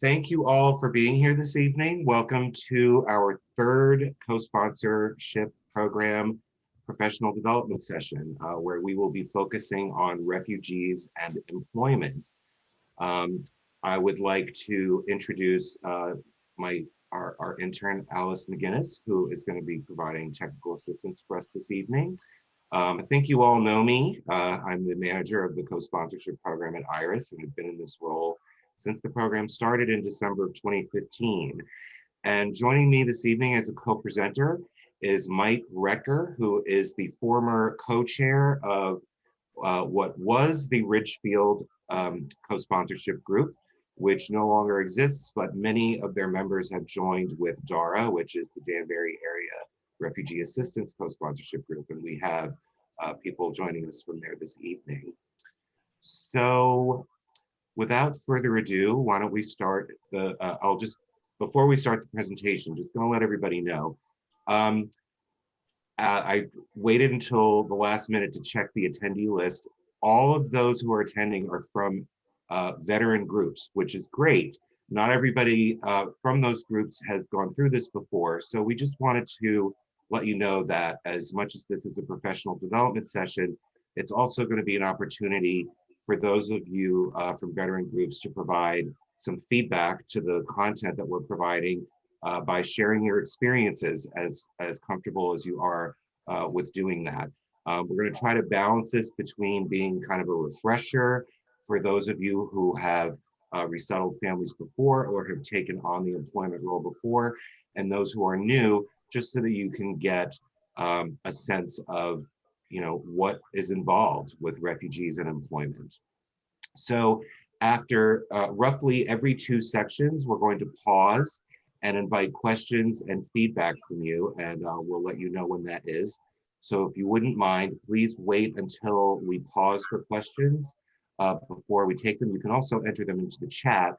thank you all for being here this evening. Welcome to our third co-sponsorship program professional development session, where we will be focusing on refugees and employment. I would like to introduce our intern, Alice McGinnis, who is going to be providing technical assistance for us this evening. I think you all know me. I'm the manager of the co-sponsorship program at IRIS and have been in this role since the program started in December of 2015. And joining me this evening as a co-presenter is Mike Recker, who is the former co-chair of what was the Ridgefield co-sponsorship group, which no longer exists, but many of their members have joined with DARA, which is the Danbury Area Refugee Assistance Co-Sponsorship Group, and we have people joining us from there this evening. So without further ado, why don't we start the, before we start the presentation, just gonna let everybody know. I waited until the last minute to check the attendee list. All of those who are attending are from veteran groups, which is great. Not everybody from those groups has gone through this before, so we just wanted to let you know that as much as this is a professional development session, it's also going to be an opportunity for those of you from veteran groups to provide some feedback to the content that we're providing by sharing your experiences as comfortable as you are with doing that. We're going to try to balance this between being kind of a refresher for those of you who have resettled families before or have taken on the employment role before, and those who are new, just so that you can get a sense of what is involved with refugees and employment. So after roughly every 2 sections, we're going to pause and invite questions and feedback from you, and we'll let you know when that is. So if you wouldn't mind, please wait until we pause for questions before we take them. You can also enter them into the chat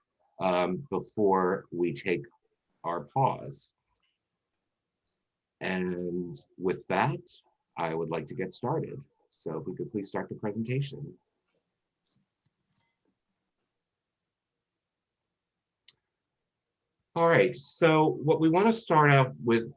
before we take our pause. And with that, I would like to get started. So if we could please start the presentation. All right, so what we want to start out with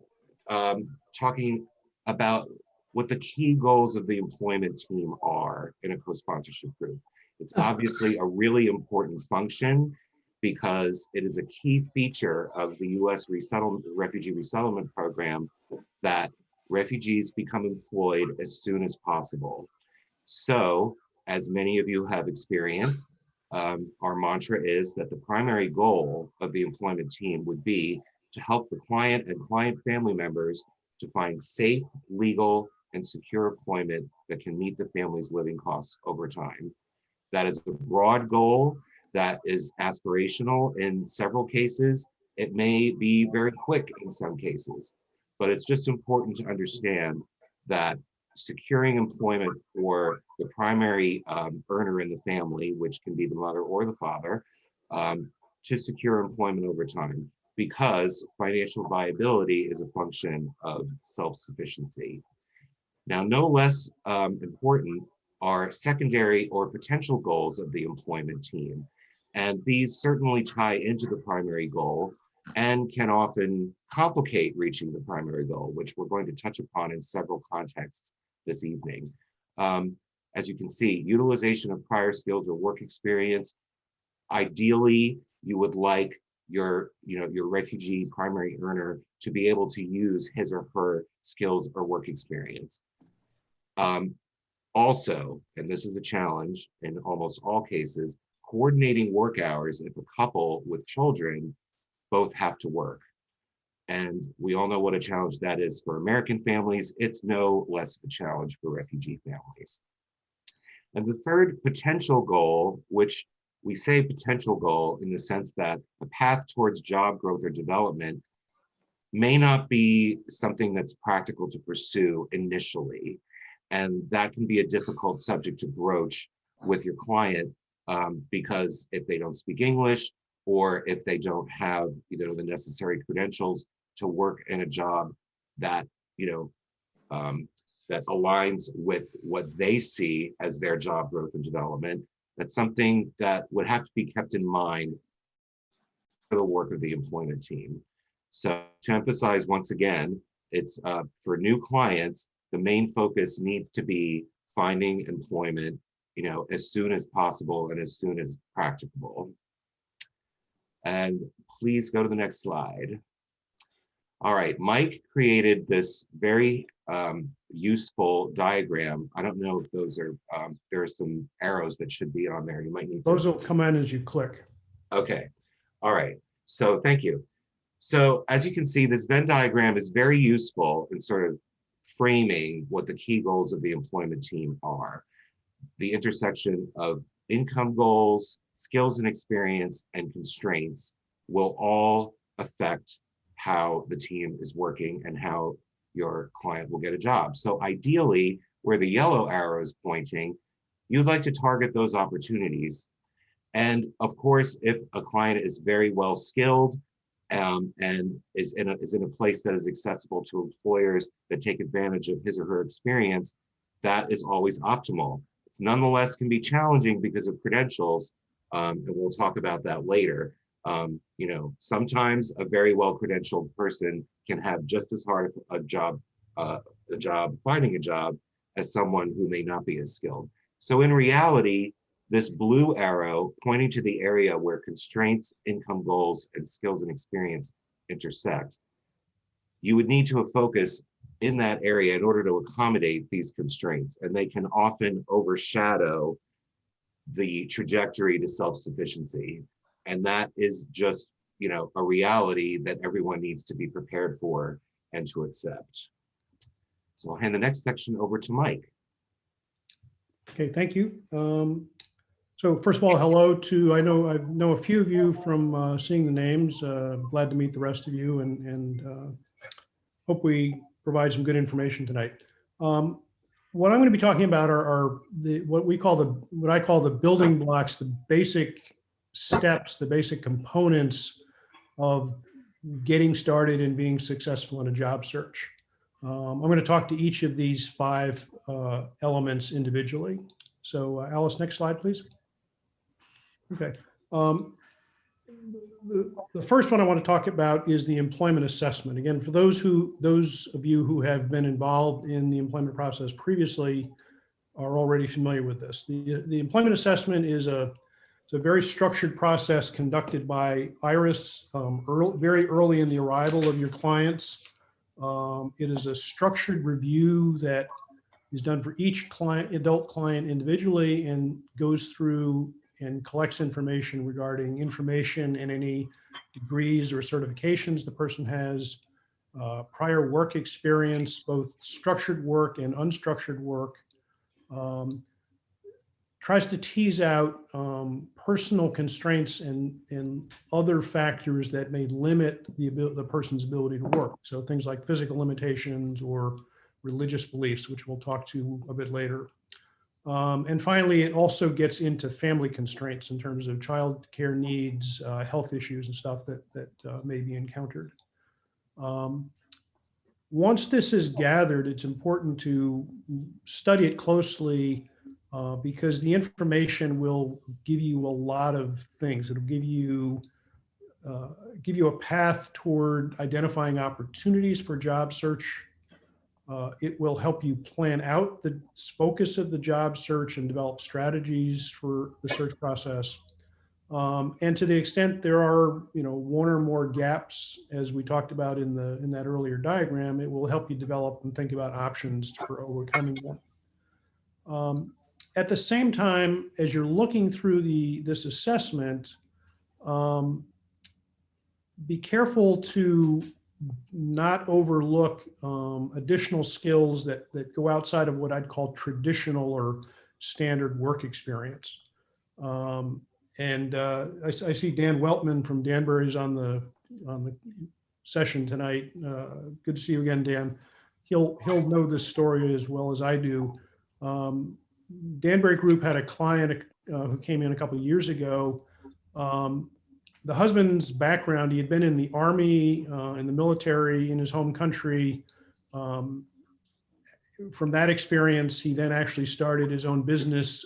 talking about what the key goals of the employment team are in a co-sponsorship group. It's obviously a really important function because it is a key feature of the U.S. refugee resettlement program that refugees become employed as soon as possible. So, as many of you have experienced, our mantra is that the primary goal of the employment team would be to help the client and client family members to find safe, legal, and secure employment that can meet the family's living costs over time. That is a broad goal that is aspirational in several cases. It may be very quick in some cases, but it's just important to understand that securing employment for the primary earner in the family, which can be the mother or the father, to secure employment over time, because financial viability is a function of self-sufficiency. Now, no less important are secondary or potential goals of the employment team. And these certainly tie into the primary goal and can often complicate reaching the primary goal, which we're going to touch upon in several contexts this evening. As you can see, utilization of prior skills or work experience. Ideally, you would like your refugee primary earner to be able to use his or her skills or work experience. Also, and this is a challenge in almost all cases, coordinating work hours if a couple with children both have to work. And we all know what a challenge that is for American families. It's no less of a challenge for refugee families. And the third potential goal, which we say potential goal in the sense that a path towards job growth or development may not be something that's practical to pursue initially. And that can be a difficult subject to broach with your client because if they don't speak English or if they don't have the necessary credentials to work in a job that that aligns with what they see as their job growth and development, that's something that would have to be kept in mind the work of the employment team. So to emphasize once again, it's for new clients, the main focus needs to be finding employment, as soon as possible and as soon as practicable. And please go to the next slide. All right, Mike created this very useful diagram. I don't know if those are, there are some arrows that should be on there. You might need to. Those will come in as you click. Okay, all right, so thank you. So as you can see, this Venn diagram is very useful in sort of framing what the key goals of the employment team are. The intersection of income goals, skills and experience, and constraints will all affect how the team is working and how your client will get a job. So ideally, where the yellow arrow is pointing, you'd like to target those opportunities. And of course, if a client is very well skilled and is in a place that is accessible to employers that take advantage of his or her experience, that is always optimal. It's nonetheless can be challenging because of credentials, and we'll talk about that later. Sometimes a very well-credentialed person can have just as hard a job finding a job as someone who may not be as skilled. So in reality, this blue arrow pointing to the area where constraints, income goals, and skills and experience intersect, you would need to focus in that area in order to accommodate these constraints, and they can often overshadow the trajectory to self-sufficiency. And that is just, a reality that everyone needs to be prepared for and to accept. So I'll hand the next section over to Mike. Okay, thank you. So first of all, hello to, I know a few of you from seeing the names. Glad to meet the rest of you, and hope we provide some good information tonight. What I'm going to be talking about are what I call the building blocks, the basic steps, the basic components of getting started and being successful in a job search. I'm going to talk to each of these 5 elements individually. So Alice, next slide, please. Okay. The first one I want to talk about is the employment assessment. Again, for those of you who have been involved in the employment process previously are already familiar with this. The employment assessment is a very structured process conducted by IRIS very early in the arrival of your clients. It is a structured review that is done for each adult client individually, and goes through and collects information regarding information and any degrees or certifications the person has, prior work experience, both structured work and unstructured work, tries to tease out personal constraints and other factors that may limit the person's ability to work. So things like physical limitations or religious beliefs, which we'll talk to a bit later. And finally, it also gets into family constraints in terms of child care needs, health issues and stuff that may be encountered. Once this is gathered, it's important to study it closely because the information will give you a lot of things. It'll give you a path toward identifying opportunities for job search. It will help you plan out the focus of the job search and develop strategies for the search process. And to the extent there are, one or more gaps, as we talked about in that earlier diagram, it will help you develop and think about options for overcoming them. At the same time, as you're looking through this assessment, be careful to not overlook additional skills that go outside of what I'd call traditional or standard work experience. And I see Dan Weltman from Danbury's on the session tonight. Good to see you again, Dan. He'll know this story as well as I do. Danbury Group had a client who came in a couple of years ago. The husband's background, he had been in the Army, in the military, in his home country. From that experience, he then actually started his own business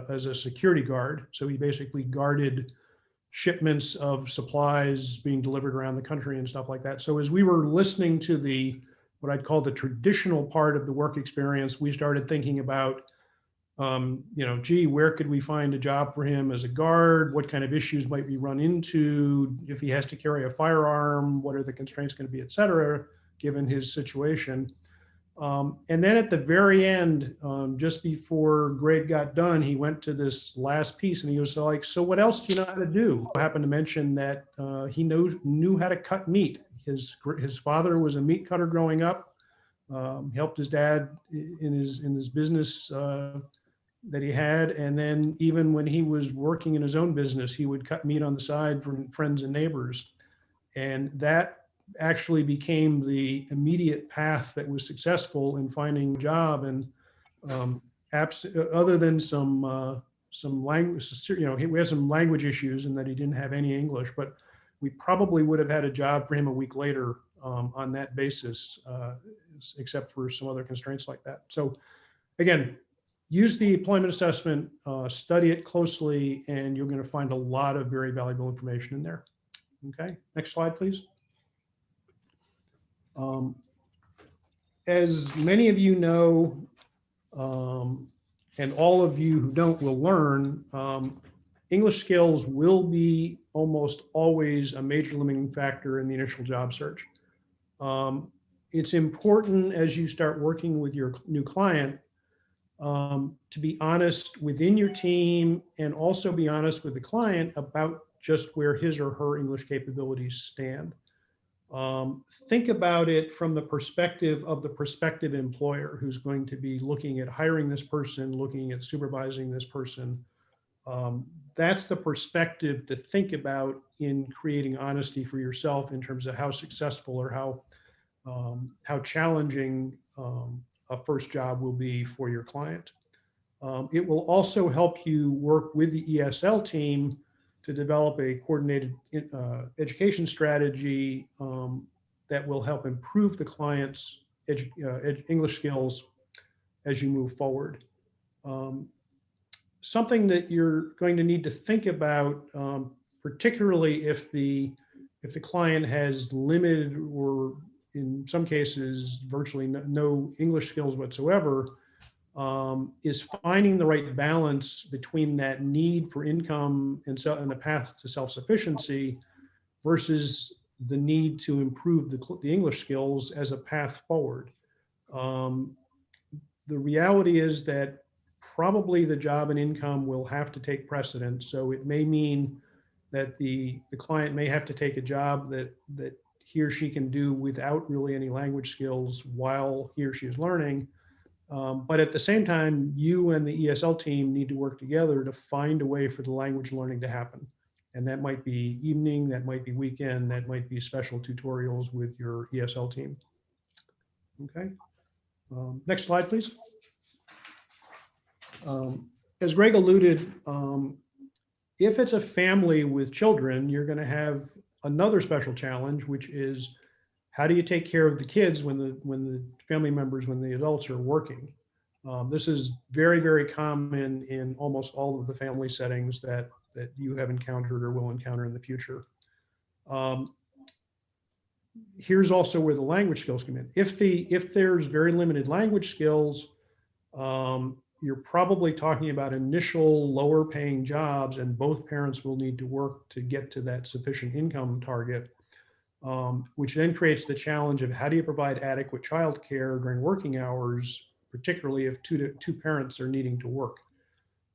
as a security guard. So he basically guarded shipments of supplies being delivered around the country and stuff like that. So as we were listening to what I'd call the traditional part of the work experience, we started thinking about, gee, where could we find a job for him as a guard? What kind of issues might we run into if he has to carry a firearm? What are the constraints going to be, et cetera, given his situation? And then at the very end, just before Greg got done, he went to this last piece and he was like, so what else do you know how to do? I happened to mention that he knew how to cut meat. His father was a meat cutter growing up, helped his dad in his business that he had. And then even when he was working in his own business, he would cut meat on the side for friends and neighbors. And that actually became the immediate path that was successful in finding a job. And other than some language, we had some language issues and that he didn't have any English, but we probably would have had a job for him a week later on that basis, except for some other constraints like that. So again, use the employment assessment, study it closely, and you're going to find a lot of very valuable information in there. Okay, next slide, please. As many of you know, and all of you who don't will learn, English skills will be almost always a major limiting factor in the initial job search. It's important as you start working with your new client to be honest within your team and also be honest with the client about just where his or her English capabilities stand. Think about it from the perspective of the prospective employer who's going to be looking at hiring this person, looking at supervising this person. That's the perspective to think about in creating honesty for yourself in terms of how successful or how challenging a first job will be for your client. It will also help you work with the ESL team to develop a coordinated education strategy that will help improve the client's English skills as you move forward. Something that you're going to need to think about, particularly if the client has limited or in some cases virtually no English skills whatsoever, is finding the right balance between that need for income and the path to self-sufficiency versus the need to improve the English skills as a path forward. The reality is that probably the job and income will have to take precedence. So it may mean that the client may have to take a job that he or she can do without really any language skills while he or she is learning. But at the same time, you and the ESL team need to work together to find a way for the language learning to happen. And that might be evening, that might be weekend, that might be special tutorials with your ESL team. Okay, next slide, please. As Greg alluded, if it's a family with children, you're going to have another special challenge, which is how do you take care of the kids when the family members, when the adults are working? This is very, very common in almost all of the family settings that you have encountered or will encounter in the future. Here's also where the language skills come in. If there's very limited language skills, you're probably talking about initial lower paying jobs, and both parents will need to work to get to that sufficient income target. Which then creates the challenge of how do you provide adequate childcare during working hours, particularly if two parents are needing to work.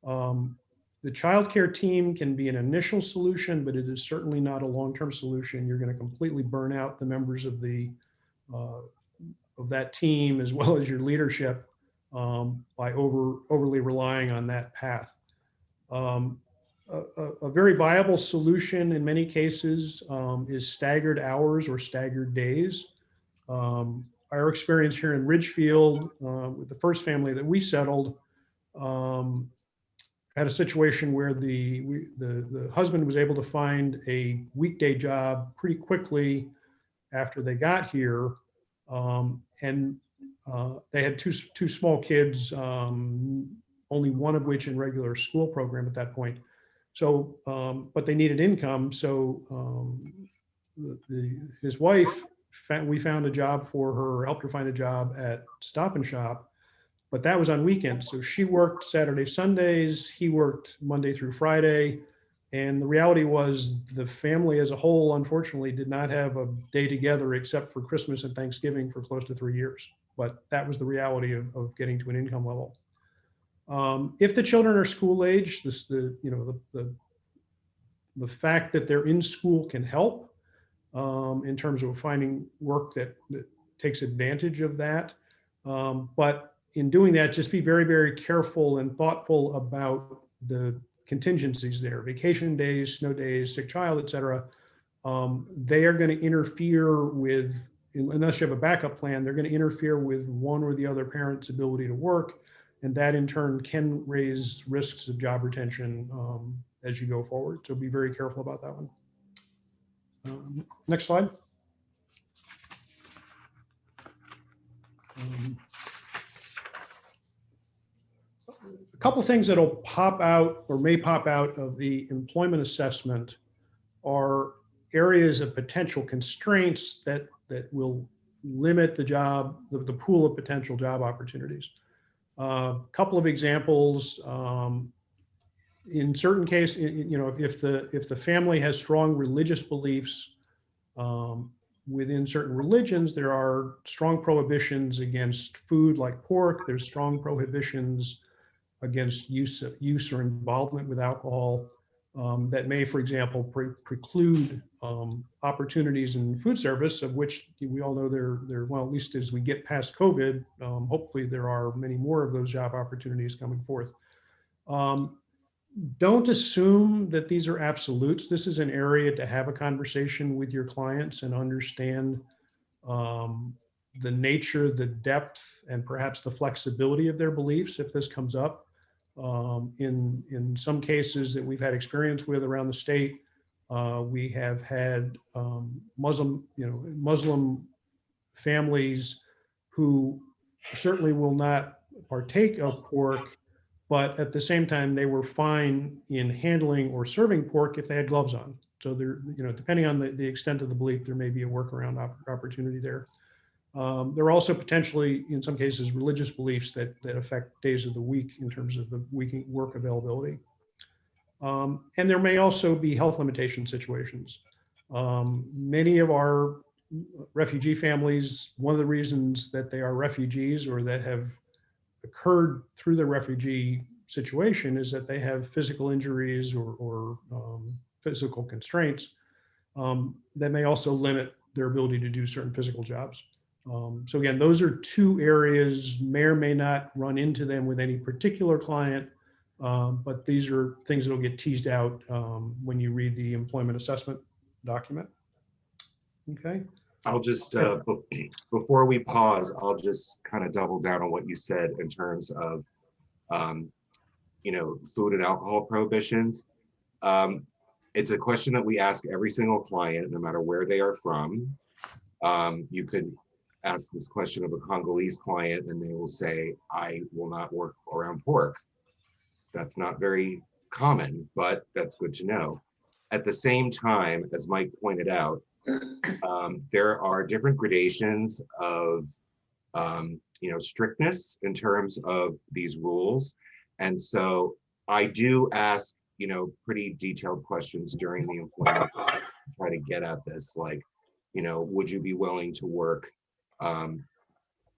The childcare team can be an initial solution, but it is certainly not a long-term solution. You're going to completely burn out the members of that team as well as your leadership by overly relying on that path. A very viable solution in many cases is staggered hours or staggered days. Our experience here in Ridgefield with the first family that we settled had a situation where the husband was able to find a weekday job pretty quickly after they got here. And they had two small kids, only one of which in regular school program at that point. So, but they needed income. So his wife, we found a job for her, helped her find a job at Stop and Shop, but that was on weekends. So she worked Saturday, Sundays, he worked Monday through Friday. And the reality was the family as a whole, unfortunately, did not have a day together except for Christmas and Thanksgiving for close to 3 years. But that was the reality of getting to an income level. If the children are school age, the fact that they're in school can help in terms of finding work that takes advantage of that. But in doing that, just be very, very careful and thoughtful about the contingencies there, vacation days, snow days, sick child, et cetera. They are going to interfere with, unless you have a backup plan, they're going to interfere with one or the other parent's ability to work. And that in turn can raise risks of job retention as you go forward. So be very careful about that one. Next slide. A couple of things that'll pop out or may pop out of the employment assessment are areas of potential constraints that will limit the pool of potential job opportunities. A couple of examples. In certain cases, if the family has strong religious beliefs, within certain religions, there are strong prohibitions against food like pork. There's strong prohibitions against use or involvement with alcohol that may, for example, preclude opportunities in food service, of which we all know well, at least as we get past COVID, hopefully there are many more of those job opportunities coming forth. Don't assume that these are absolutes. This is an area to have a conversation with your clients and understand the nature, the depth, and perhaps the flexibility of their beliefs if this comes up. In some cases that we've had experience with around the state, we have had Muslim families who certainly will not partake of pork, but at the same time, they were fine in handling or serving pork if they had gloves on. So there, depending on the extent of the belief, there may be a workaround opportunity there. There are also potentially, in some cases, religious beliefs that affect days of the week in terms of the work availability. And there may also be health limitation situations. Many of our refugee families, one of the reasons that they are refugees or that have occurred through the refugee situation is that they have physical injuries or physical constraints that may also limit their ability to do certain physical jobs. So again, those are two areas, may or may not run into them with any particular client, but these are things that will get teased out when you read the employment assessment document. Okay. I'll just, before we pause, I'll just kind of double down on what you said in terms of, food and alcohol prohibitions. It's a question that we ask every single client, no matter where they are from. You could ask this question of a Congolese client and they will say, I will not work around pork. That's not very common, but that's good to know. At the same time, as Mike pointed out, there are different gradations of strictness in terms of these rules. And so I do ask, pretty detailed questions during the employment to try to get at this, like, would you be willing to work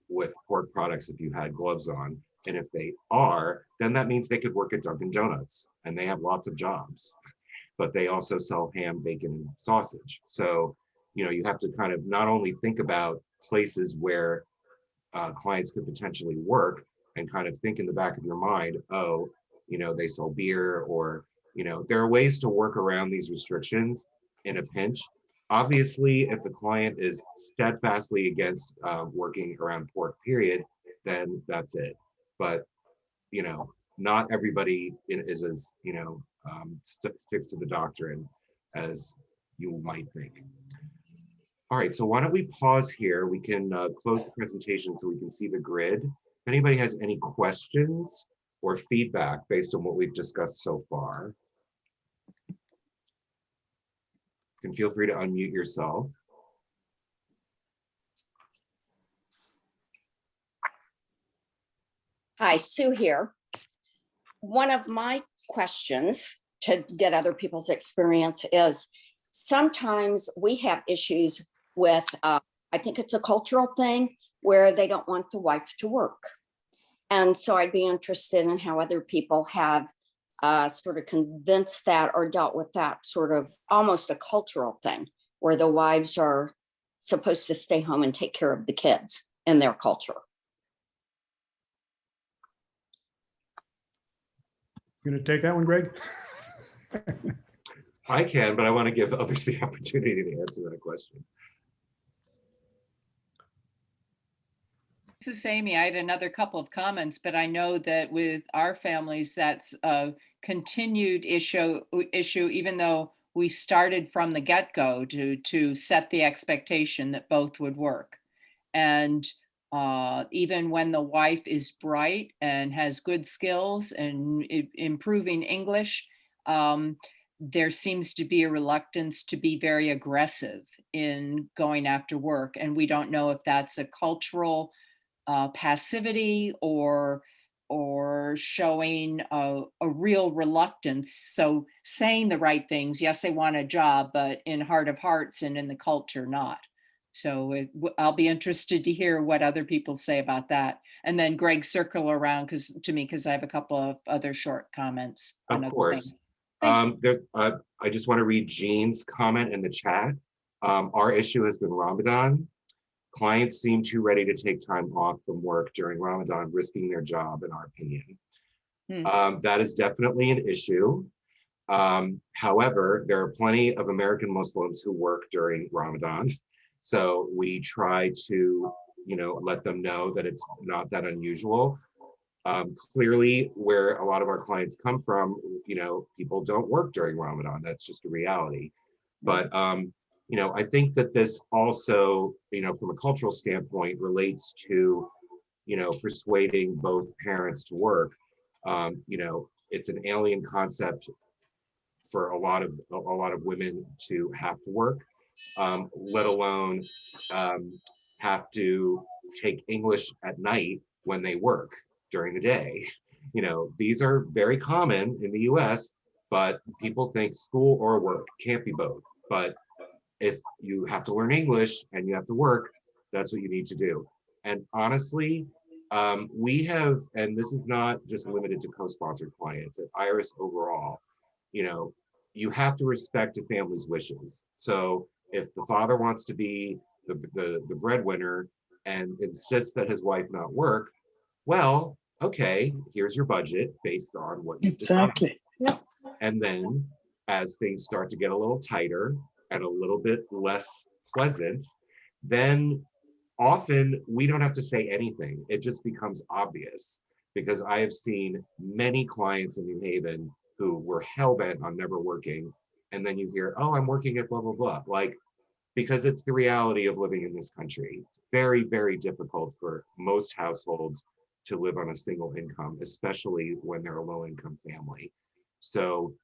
with pork products if you had gloves on? And if they are, then that means they could work at Dunkin' Donuts and they have lots of jobs, but they also sell ham, bacon, and sausage. So, you have to kind of not only think about places where clients could potentially work and kind of think in the back of your mind, oh, they sell beer, or, there are ways to work around these restrictions in a pinch. Obviously, if the client is steadfastly against working around pork, period, then that's it. But, not everybody is as, sticks to the doctrine as you might think. All right, so why don't we pause here? We can close the presentation so we can see the grid. If anybody has any questions or feedback based on what we've discussed so far. can feel free to unmute yourself. Hi, Sue here. One of my questions to get other people's experience is sometimes we have issues with, I think it's a cultural thing where they don't want the wife to work. And so I'd be interested in how other people have sort of convinced that or dealt with that sort of almost a cultural thing where the wives are supposed to stay home and take care of the kids in their culture. You gonna take that one, Greg? I can, but I want to give others the opportunity to answer that question. This is Amy. I had another couple of comments, but I know that with our families, that's a continued issue, even though we started from the get-go to set the expectation that both would work. And even when the wife is bright and has good skills and improving English, there seems to be a reluctance to be very aggressive in going after work. And we don't know if that's a cultural passivity or showing a real reluctance. So saying the right things, yes, they want a job, but in heart of hearts and in the culture, not. So I'll be interested to hear what other people say about that. And then Greg, circle around because I have a couple of other short comments. Of course. I just want to read Jean's comment in the chat. Our issue has been Ramadan. Clients seem too ready to take time off from work during Ramadan, risking their job, in our opinion. That is definitely an issue. However, there are plenty of American Muslims who work during Ramadan. So we try to, let them know that it's not that unusual. Clearly, where a lot of our clients come from, people don't work during Ramadan. That's just a reality. But I think that this also, from a cultural standpoint, relates to, persuading both parents to work. It's an alien concept for a lot of women to have to work, let alone have to take English at night when they work during the day. These are very common in the US, but people think school or work can't be both. But if you have to learn English and you have to work, that's what you need to do. And honestly, we have, and this is not just limited to co-sponsored clients, at Iris overall, you have to respect a family's wishes. So if the father wants to be the breadwinner and insists that his wife not work, well, okay, here's your budget based on what you exactly. Yeah. And then as things start to get a little tighter and a little bit less pleasant, then often we don't have to say anything. It just becomes obvious, because I have seen many clients in New Haven who were hell-bent on never working. And then you hear, oh, I'm working at blah, blah, blah. Like, because it's the reality of living in this country. It's very, very difficult for most households to live on a single income, especially when they're a low-income family. So,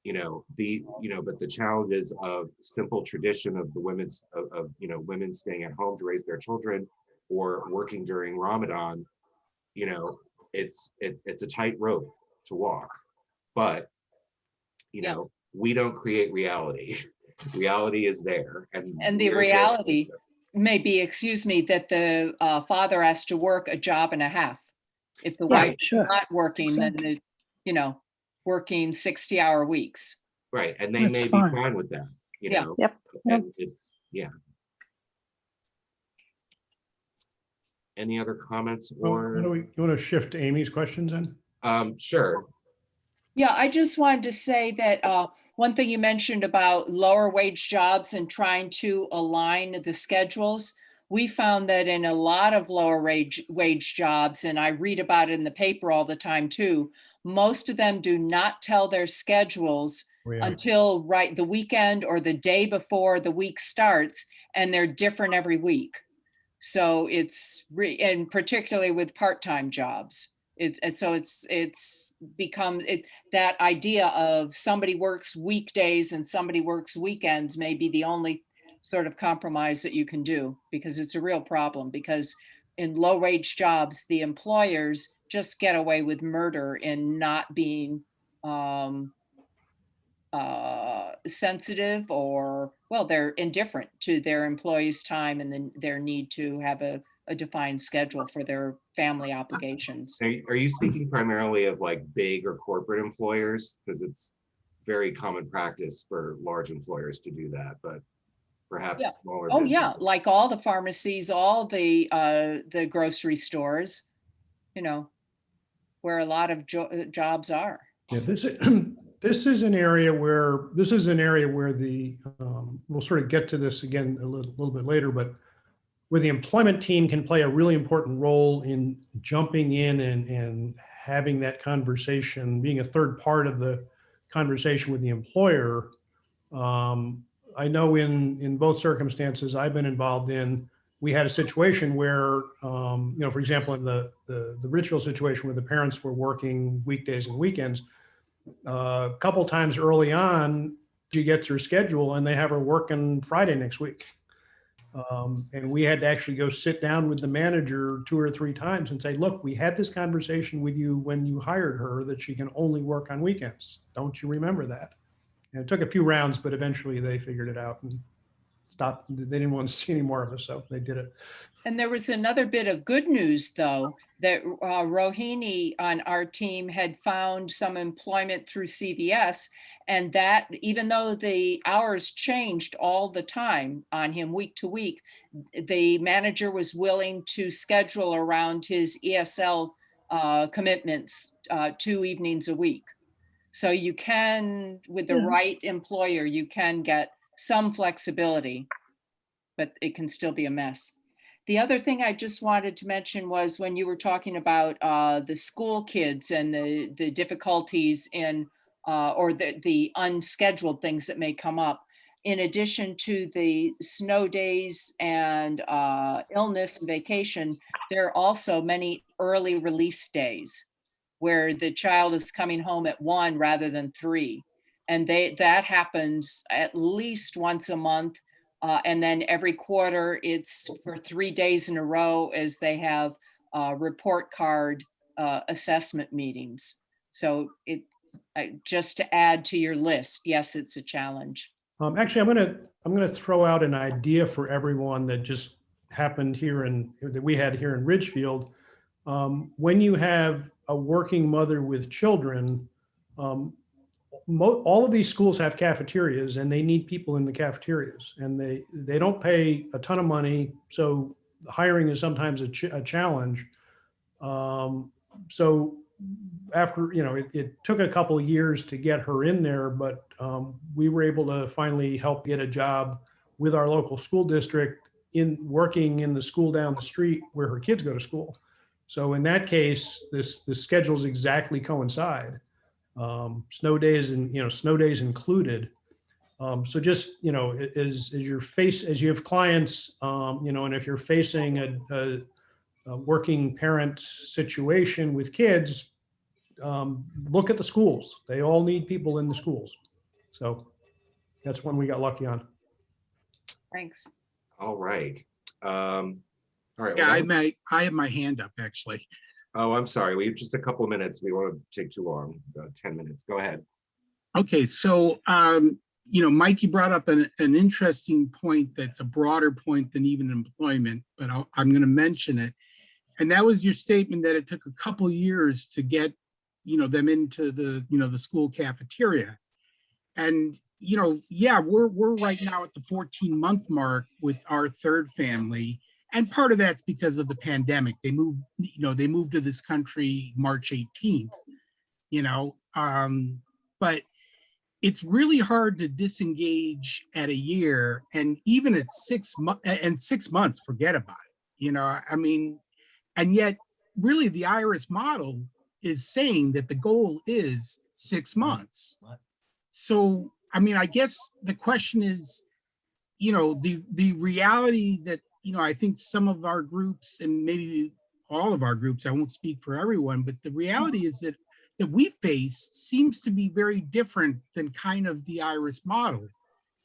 but the challenges of simple tradition of the women's women staying at home to raise their children or working during Ramadan, it's a tightrope to walk. But we don't create reality. Reality is there, and the reality may be, that the father has to work a job and a half. If the wife is not working, exactly. Then working 60-hour weeks. Right, and they may be fine with that. Yep. And it's Any other comments or? You want to shift to Amy's questions then? Sure. Yeah, I just wanted to say that one thing you mentioned about lower wage jobs and trying to align the schedules. We found that in a lot of lower wage jobs, and I read about it in the paper all the time too, most of them do not tell their schedules until the weekend or the day before the week starts, and they're different every week. So it's, and particularly with part-time jobs. It's become that idea of somebody works weekdays and somebody works weekends may be the only sort of compromise that you can do, because it's a real problem. Because in low wage jobs, the employers just get away with murder in not being sensitive, or, well, they're indifferent to their employees' time and then their need to have a defined schedule for their family obligations. Are you speaking primarily of like big or corporate employers? Because it's very common practice for large employers to do that, but perhaps Yeah. smaller Oh, yeah, businesses. like all the pharmacies, all the grocery stores, you know, where a lot of jobs are. Yeah, this is an area where the we'll sort of get to this again a little bit later, but where the employment team can play a really important role in jumping in and having that conversation, being a third part of the conversation with the employer. I know in both circumstances I've been involved in, we had a situation where, for example, in the Richfield situation where the parents were working weekdays and weekends, a couple times early on, she gets her schedule and they have her working Friday next week. And we had to actually go sit down with the manager 2 or 3 times and say, look, we had this conversation with you when you hired her that she can only work on weekends. Don't you remember that? And it took a few rounds, but eventually they figured it out and stopped. They didn't want to see any more of us, so they did it. And there was another bit of good news, though, that Rohini on our team had found some employment through CVS, and that even though the hours changed all the time on him week to week, the manager was willing to schedule around his ESL commitments 2 evenings a week. So you can, with the right employer, you can get some flexibility, but it can still be a mess. The other thing I just wanted to mention was when you were talking about the school kids and the difficulties in, or the unscheduled things that may come up, in addition to the snow days and illness and vacation, there are also many early release days where the child is coming home at 1 rather than 3. And that happens at least once a month. And then every quarter, it's for 3 days in a row as they have report card assessment meetings. So just to add to your list, yes, it's a challenge. Actually, I'm gonna throw out an idea for everyone that just happened here that we had here in Ridgefield. When you have a working mother with children, all of these schools have cafeterias and they need people in the cafeterias, and they don't pay a ton of money. So hiring is sometimes a challenge. So after, it took a couple of years to get her in there, but we were able to finally help get a job with our local school district in working in the school down the street where her kids go to school. So in that case, the schedules exactly coincide. Snow days and, snow days included. So just, as you have clients, and if you're facing a working parent situation with kids, look at the schools. They all need people in the schools. So that's one we got lucky on. Thanks. All right. All right. Yeah, I have my hand up, actually. Oh, I'm sorry. We have just a couple of minutes. We won't take too long, 10 minutes. Go ahead. Okay, so, Mike, you brought up an interesting point that's a broader point than even employment, but I'm going to mention it. And that was your statement that it took a couple years to get, them into the school cafeteria. And, yeah, we're right now at the 14-month mark with our third family. And part of that's because of the pandemic. They moved to this country March 18th, but it's really hard to disengage at a year, and even at 6 months, and 6 months, forget about it. And yet really the IRS model is saying that the goal is 6 months. So, I guess the question is, the reality that, I think some of our groups and maybe all of our groups, I won't speak for everyone, but the reality is that we face seems to be very different than kind of the IRIS model.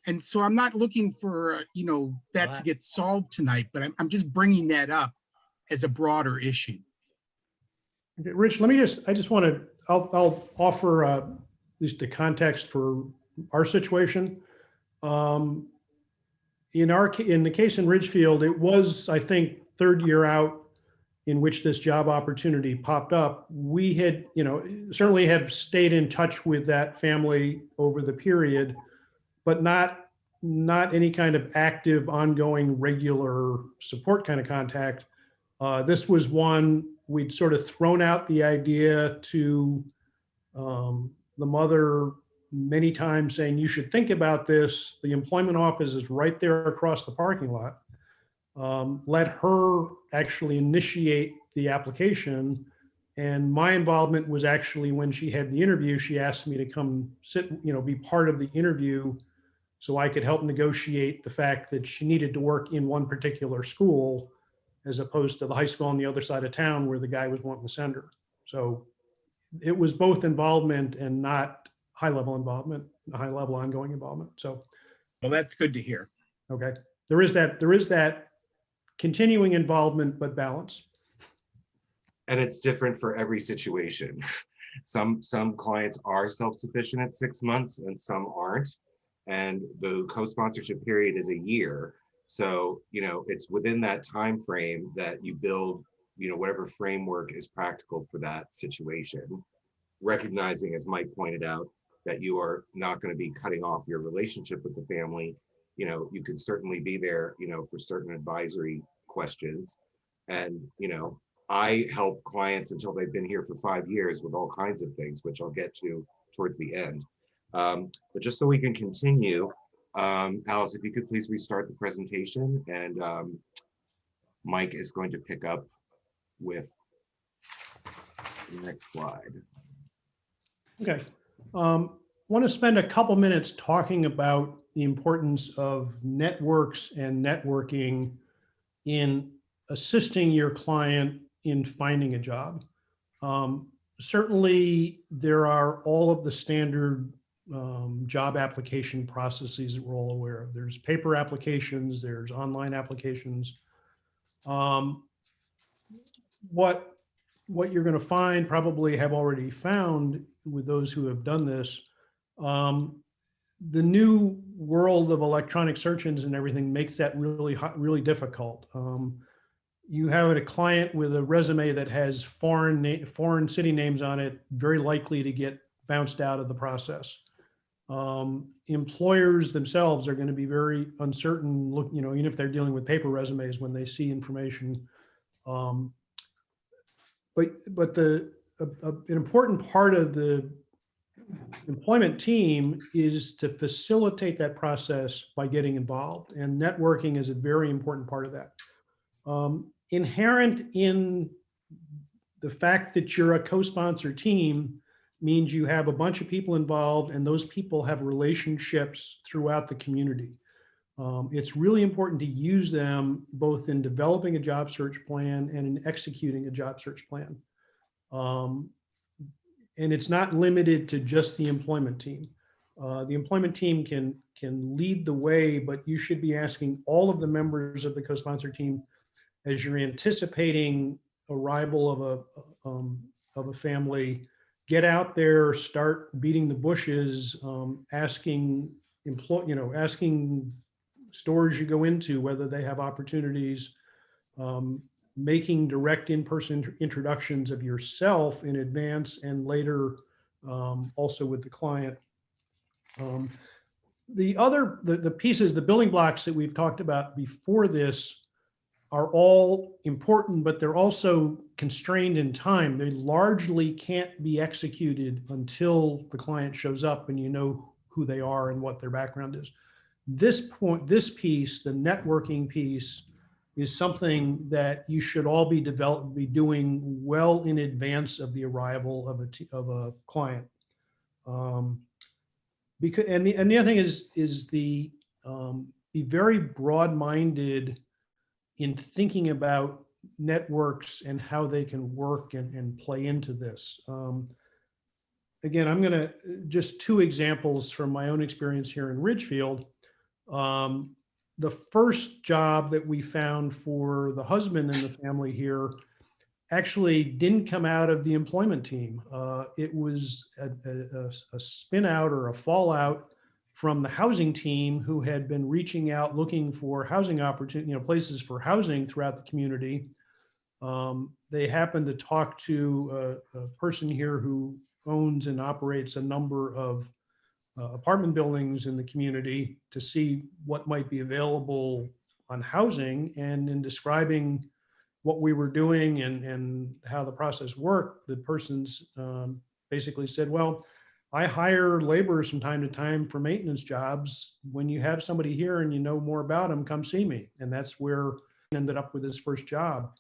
And so I'm not looking for, that to get solved tonight, but I'm just bringing that up as a broader issue. Okay, Rich, I just want to, I'll offer at least the context for our situation. In the case in Ridgefield, it was, I think, third year out in which this job opportunity popped up. We had, certainly have stayed in touch with that family over the period, but not any kind of active, ongoing, regular support kind of contact. This was one we'd sort of thrown out the idea to the mother many times, saying, you should think about this. The employment office is right there across the parking lot. Let her actually initiate the application. And my involvement was actually when she had the interview, she asked me to come sit, be part of the interview so I could help negotiate the fact that she needed to work in one particular school as opposed to the high school on the other side of town where the guy was wanting to send her. So it was both involvement and not high-level involvement, high-level ongoing involvement. So, Well, that's good to hear. okay. There is that continuing involvement, but balance. And it's different for every situation. Some clients are self-sufficient at 6 months and some aren't. And the co-sponsorship period is a year. So, it's within that time frame that you build, whatever framework is practical for that situation, recognizing, as Mike pointed out, that you are not going to be cutting off your relationship with the family. You can certainly be there, for certain advisory questions. And, I help clients until they've been here for 5 years with all kinds of things, which I'll get to towards the end. But just so we can continue, Alice, if you could please restart the presentation, and Mike is going to pick up with the next slide. Okay. Want to spend a couple minutes talking about the importance of networks and networking in assisting your client in finding a job. Certainly, there are all of the standard job application processes that we're all aware of. There's paper applications, there's online applications. What you're going to find, probably have already found with those who have done this, the new world of electronic search engines and everything makes that really difficult. You have a client with a resume that has foreign city names on it, very likely to get bounced out of the process. Employers themselves are going to be very uncertain, even if they're dealing with paper resumes when they see information. But an important part of the employment team is to facilitate that process by getting involved, and networking is a very important part of that. Inherent in the fact that you're a co-sponsor team means you have a bunch of people involved, and those people have relationships throughout the community. It's really important to use them both in developing a job search plan and in executing a job search plan. And it's not limited to just the employment team. The employment team can lead the way, but you should be asking all of the members of the co-sponsor team, as you're anticipating arrival of a family, get out there, start beating the bushes, asking stores you go into whether they have opportunities, making direct in-person introductions of yourself in advance and later also with the client. The pieces, the building blocks that we've talked about before this are all important, but they're also constrained in time. They largely can't be executed until the client shows up and you know who they are and what their background is. This piece, the networking piece, is something that you should all be doing well in advance of the arrival of a client. Because the other thing is be very broad-minded in thinking about networks and how they can work and play into this. Again, I'm going to just two examples from my own experience here in Ridgefield. The first job that we found for the husband in the family here actually didn't come out of the employment team. It was a spin out or a fallout from the housing team who had been reaching out looking for housing opportunity, places for housing throughout the community. They happened to talk to a person here who owns and operates a number of apartment buildings in the community to see what might be available on housing. And in describing what we were doing and how the process worked, the person's basically said, well, I hire laborers from time to time for maintenance jobs. When you have somebody here and you know more about them, come see me. And that's where he ended up with his first job.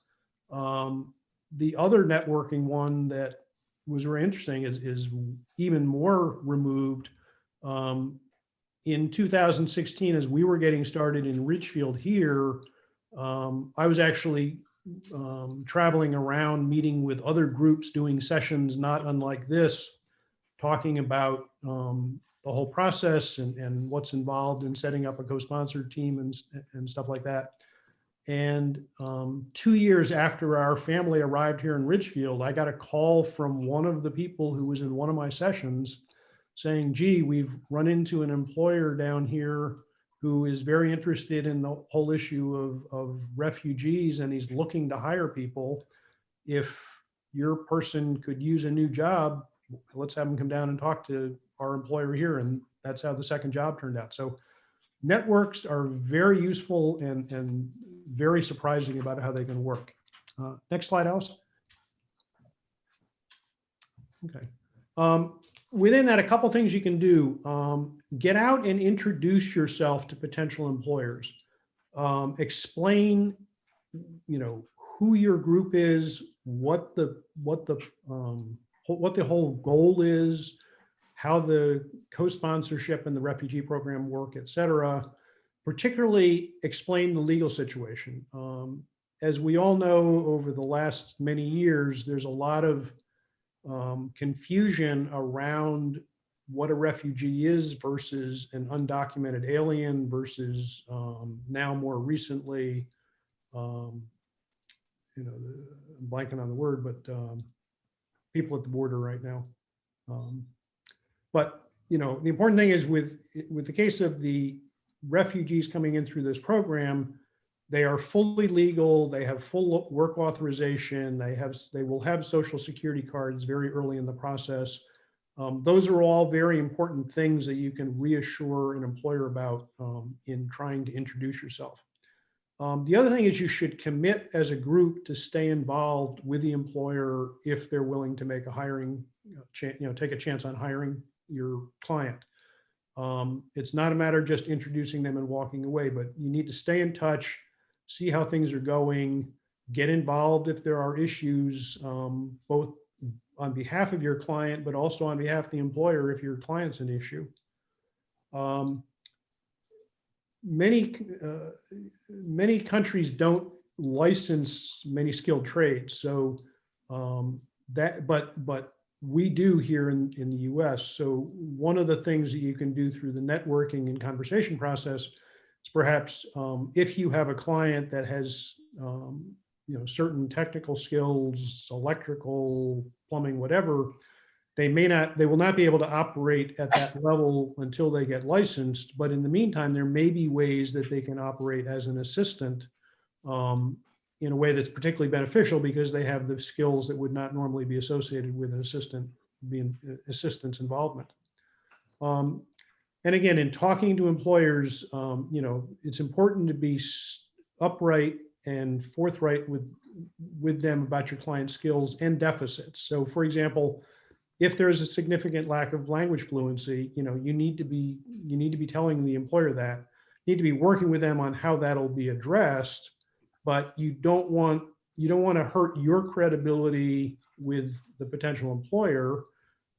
The other networking one that was very interesting is even more removed. In 2016, as we were getting started in Ridgefield here, I was actually traveling around meeting with other groups, doing sessions not unlike this, talking about the whole process and what's involved in setting up a co-sponsored team and stuff like that. And 2 years after our family arrived here in Ridgefield, I got a call from one of the people who was in one of my sessions saying, gee, we've run into an employer down here who is very interested in the whole issue of refugees, and he's looking to hire people. If your person could use a new job, let's have them come down and talk to our employer here. And that's how the second job turned out. So networks are very useful and very surprising about how they can work. Next slide, Alice. Okay. Within that, a couple things you can do. Get out and introduce yourself to potential employers. Explain, who your group is, what the whole goal is, how the co-sponsorship and the refugee program work, et cetera. Particularly explain the legal situation. As we all know, over the last many years, there's a lot of confusion around what a refugee is versus an undocumented alien versus now more recently, I'm blanking on the word, but people at the border right now. But the important thing is with the case of the refugees coming in through this program, they are fully legal. They have full work authorization. They will have social security cards very early in the process. Those are all very important things that you can reassure an employer about in trying to introduce yourself. The other thing is you should commit as a group to stay involved with the employer if they're willing to make a hiring, take a chance on hiring your client. It's not a matter of just introducing them and walking away, but you need to stay in touch, see how things are going, get involved if there are issues, both on behalf of your client, but also on behalf of the employer if your client's an issue. Many countries don't license many skilled trades, so but we do here in the US. So one of the things that you can do through the networking and conversation process is perhaps if you have a client that has certain technical skills, electrical, plumbing, whatever, they will not be able to operate at that level until they get licensed. But in the meantime, there may be ways that they can operate as an assistant in a way that's particularly beneficial because they have the skills that would not normally be associated with an assistant's involvement. And again, in talking to employers, it's important to be upright and forthright with them about your client's skills and deficits. So for example, if there's a significant lack of language fluency, you need to be telling the employer that, you need to be working with them on how that'll be addressed, but you don't want to hurt your credibility with the potential employer,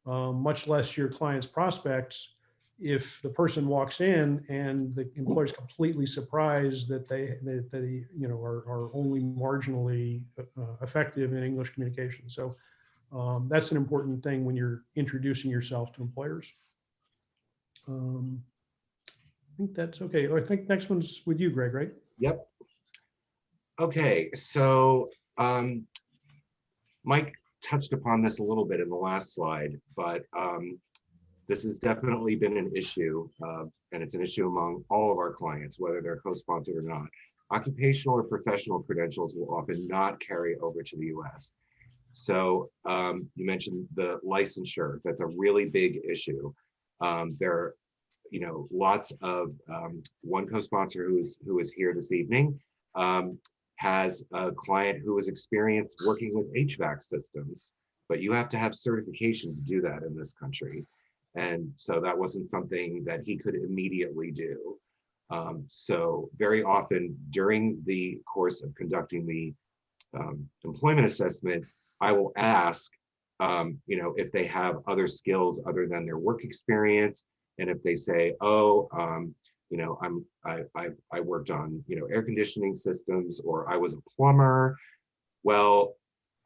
much less your client's prospects, if the person walks in and the employer is completely surprised that they are only marginally effective in English communication. So that's an important thing when you're introducing yourself to employers. I think that's okay. I think next one's with you, Greg, right? Yep. Okay, so Mike touched upon this a little bit in the last slide, but this has definitely been an issue, and it's an issue among all of our clients, whether they're co-sponsored or not. Occupational or professional credentials will often not carry over to the US. So you mentioned the licensure. That's a really big issue. There are, lots of one co-sponsor who is here this evening has a client who has experienced working with HVAC systems, but you have to have certification to do that in this country. And so that wasn't something that he could immediately do. So very often during the course of conducting the employment assessment, I will ask, if they have other skills other than their work experience. And if they say, oh, I worked on, air conditioning systems, or I was a plumber. Well,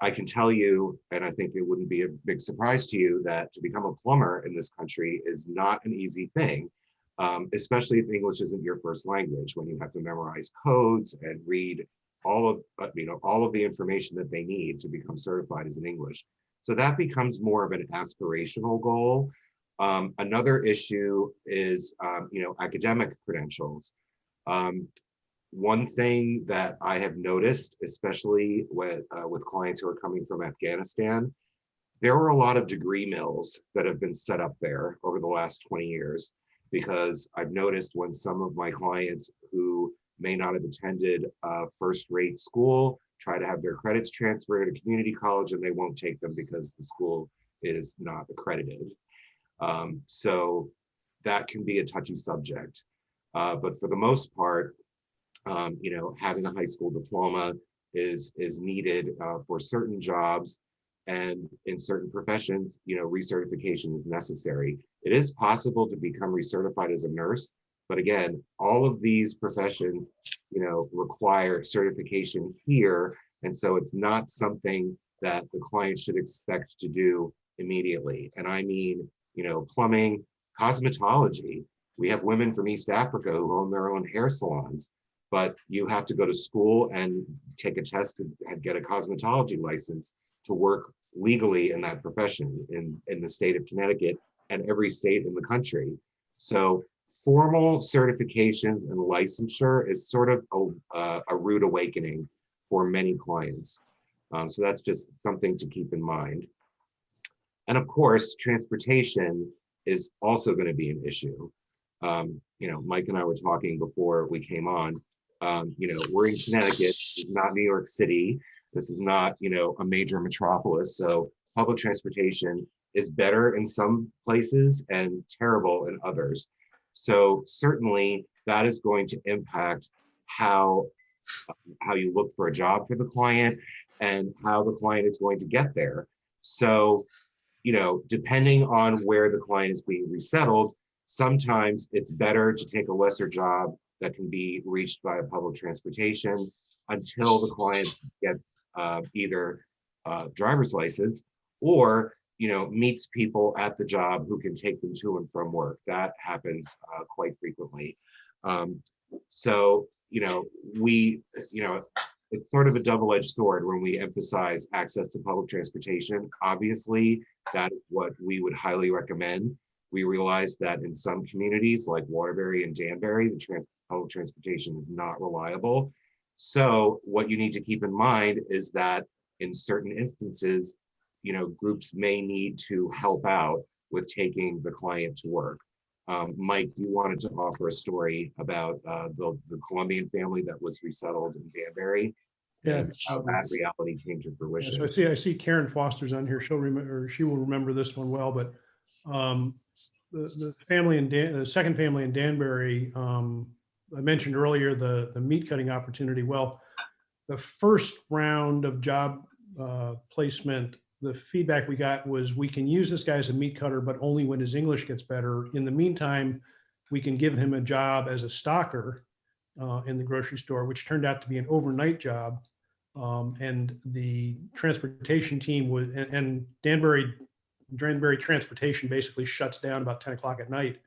I can tell you, and I think it wouldn't be a big surprise to you, that to become a plumber in this country is not an easy thing, especially if English isn't your first language, when you have to memorize codes and read all of the information that they need to become certified as an English. So that becomes more of an aspirational goal. Another issue is, academic credentials. One thing that I have noticed, especially with clients who are coming from Afghanistan, there were a lot of degree mills that have been set up there over the last 20 years, because I've noticed when some of my clients who may not have attended a first-rate school try to have their credits transferred at a community college, and they won't take them because the school is not accredited. So that can be a touchy subject. But for the most part, having a high school diploma is needed for certain jobs, and in certain professions, recertification is necessary. It is possible to become recertified as a nurse, but again, all of these professions, require certification here, and so it's not something that the client should expect to do immediately. And I mean, plumbing, cosmetology. We have women from East Africa who own their own hair salons, but you have to go to school and take a test and get a cosmetology license to work legally in that profession in the state of Connecticut and every state in the country. So formal certifications and licensure is sort of a rude awakening for many clients. So that's just something to keep in mind. And of course, transportation is also going to be an issue. Mike and I were talking before we came on. We're in Connecticut, this is not New York City. This is not, a major metropolis. So public transportation is better in some places and terrible in others. So certainly that is going to impact how you look for a job for the client and how the client is going to get there. So, depending on where the client is being resettled, sometimes it's better to take a lesser job that can be reached via public transportation until the client gets either driver's license or meets people at the job who can take them to and from work. That happens quite frequently. So it's sort of a double-edged sword when we emphasize access to public transportation. Obviously, that is what we would highly recommend. We realize that in some communities like Waterbury and Danbury, the public transportation is not reliable. So what you need to keep in mind is that in certain instances, groups may need to help out with taking the client to work. Mike, you wanted to offer a story about the Colombian family that was resettled in Danbury. Yeah, and how that reality came to fruition. Yeah, so I see Karen Foster's on here. She'll remember, or she will remember this one well. But the family in the second family in Danbury, I mentioned earlier the meat cutting opportunity. Well, the first round of job placement the feedback we got was, we can use this guy as a meat cutter, but only when his English gets better. In the meantime, we can give him a job as a stocker in the grocery store, which turned out to be an overnight job. And the transportation team was, and Danbury Transportation basically shuts down about 10 o'clock at night.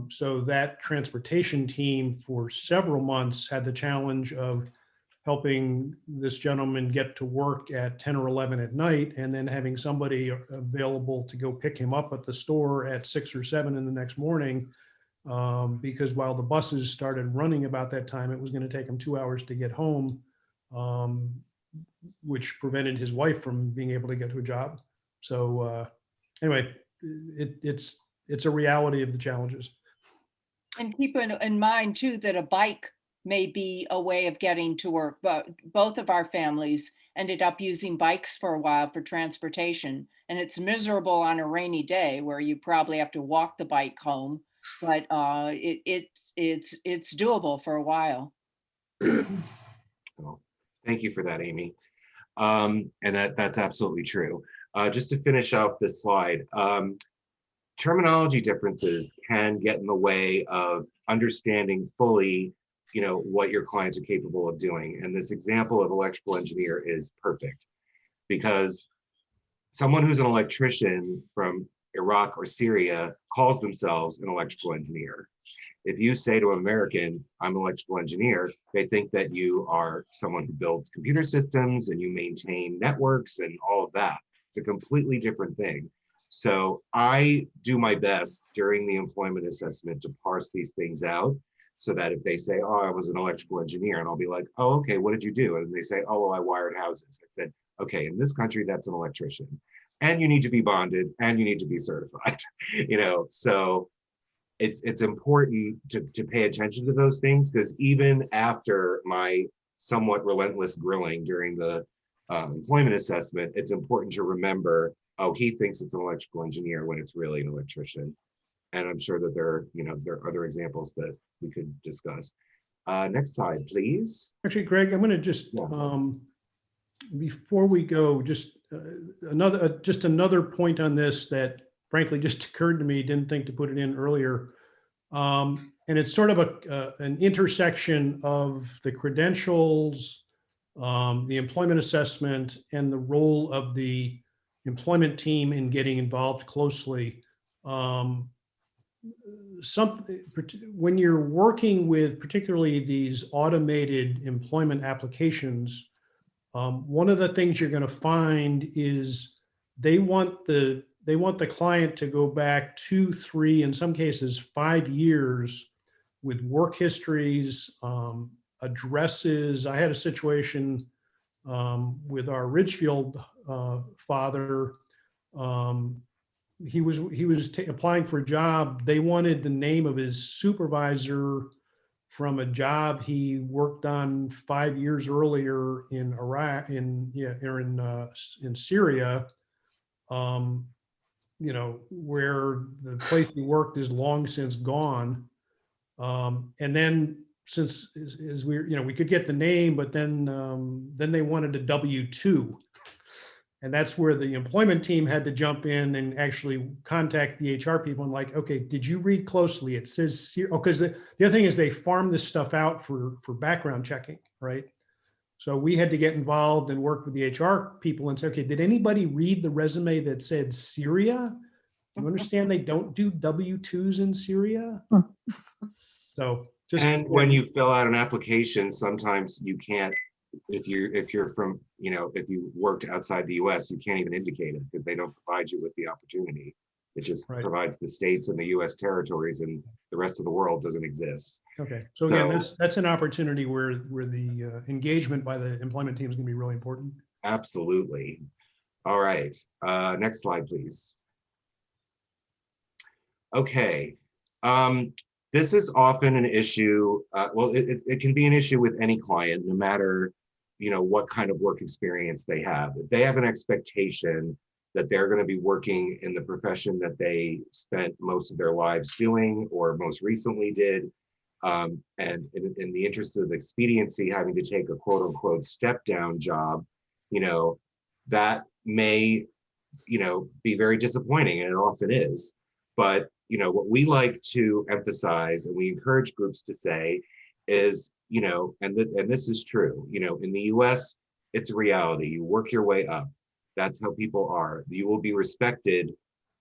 So that transportation team for several months had the challenge of helping this gentleman get to work at 10 or 11 at night, and then having somebody available to go pick him up at the store at 6 or 7 in the next morning. Because while the buses started running about that time, it was going to take him 2 hours to get home, which prevented his wife from being able to get to a job. So anyway, it's a reality of the challenges. And keep in mind too, that a bike may be a way of getting to work, but both of our families ended up using bikes for a while for transportation. And it's miserable on a rainy day where you probably have to walk the bike home, but it's doable for a while. Well, thank you for that, Amy. And that's absolutely true. Just to finish off this slide, terminology differences can get in the way of understanding fully, what your clients are capable of doing. And this example of electrical engineer is perfect, because someone who's an electrician from Iraq or Syria calls themselves an electrical engineer. If you say to an American, I'm an electrical engineer, they think that you are someone who builds computer systems and you maintain networks and all of that. It's a completely different thing. So I do my best during the employment assessment to parse these things out, so that if they say, oh, I was an electrical engineer, and I'll be like, oh, okay, what did you do? And they say, oh, well, I wired houses. I said, okay, in this country, that's an electrician. And you need to be bonded and you need to be certified, so it's important to pay attention to those things, because even after my somewhat relentless grilling during the employment assessment, it's important to remember, oh, he thinks it's an electrical engineer when it's really an electrician. And I'm sure that there are other examples that we could discuss. Next slide, please. Actually, Greg, I'm going to just, before we go, just another point on this that frankly just occurred to me, didn't think to put it in earlier. And it's sort of an intersection of the credentials, the employment assessment, and the role of the employment team in getting involved closely. When you're working with particularly these automated employment applications, one of the things you're going to find is they want the client to go back 2, 3, in some cases 5 years with work histories, addresses. I had a situation with our Ridgefield father. He was applying for a job. They wanted the name of his supervisor from a job he worked on 5 years earlier in Iraq, in Syria, where the place he worked is long since gone. And then since as we could get the name, but then they wanted a W-2. And that's where the employment team had to jump in and actually contact the HR people and like, okay, did you read closely? It says, because the other thing is they farm this stuff out for background checking, right? So we had to get involved and work with the HR people and say, okay, did anybody read the resume that said Syria? You understand they don't do W-2s in Syria? So just. And when you fill out an application, sometimes you can't, if you're from, if you worked outside the US, you can't even indicate it because they don't provide you with the opportunity. It just provides the states and the US territories, and the rest of the world doesn't exist. Okay, so again, that's an opportunity where the engagement by the employment team is going to be really important. Absolutely. All right, next slide, please. Okay, this is often an issue. Well, it can be an issue with any client, no matter what kind of work experience they have. If they have an expectation that they're going to be working in the profession that they spent most of their lives doing or most recently did, and in the interest of expediency, having to take a quote unquote step down job, that may, be very disappointing, and it often is. But, what we like to emphasize and we encourage groups to say is, and this is true, in the US, it's a reality. You work your way up. That's how people are. You will be respected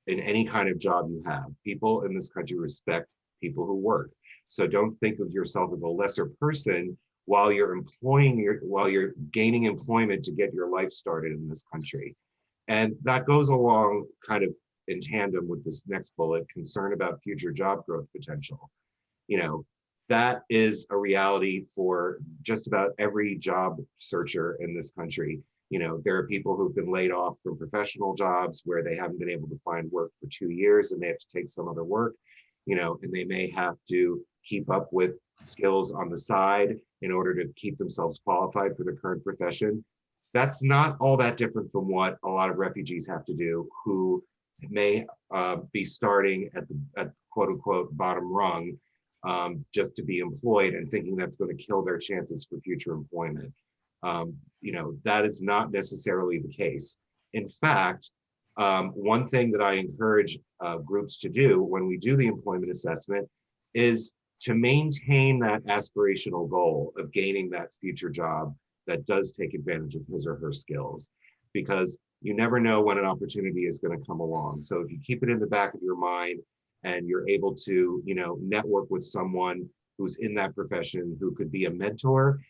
in any kind of job you have. People in this country respect people who work. So don't think of yourself as a lesser person while you're gaining employment to get your life started in this country. And that goes along kind of in tandem with this next bullet, concern about future job growth potential. That is a reality for just about every job searcher in this country. There are people who've been laid off from professional jobs where they haven't been able to find work for 2 years and they have to take some other work, and they may have to keep up with skills on the side in order to keep themselves qualified for the current profession. That's not all that different from what a lot of refugees have to do who may be starting at quote unquote bottom rung just to be employed and thinking that's going to kill their chances for future employment. That is not necessarily the case. In fact, one thing that I encourage groups to do when we do the employment assessment is to maintain that aspirational goal of gaining that future job that does take advantage of his or her skills, because you never know when an opportunity is going to come along. So if you keep it in the back of your mind and you're able to, network with someone who's in that profession who could be a mentor,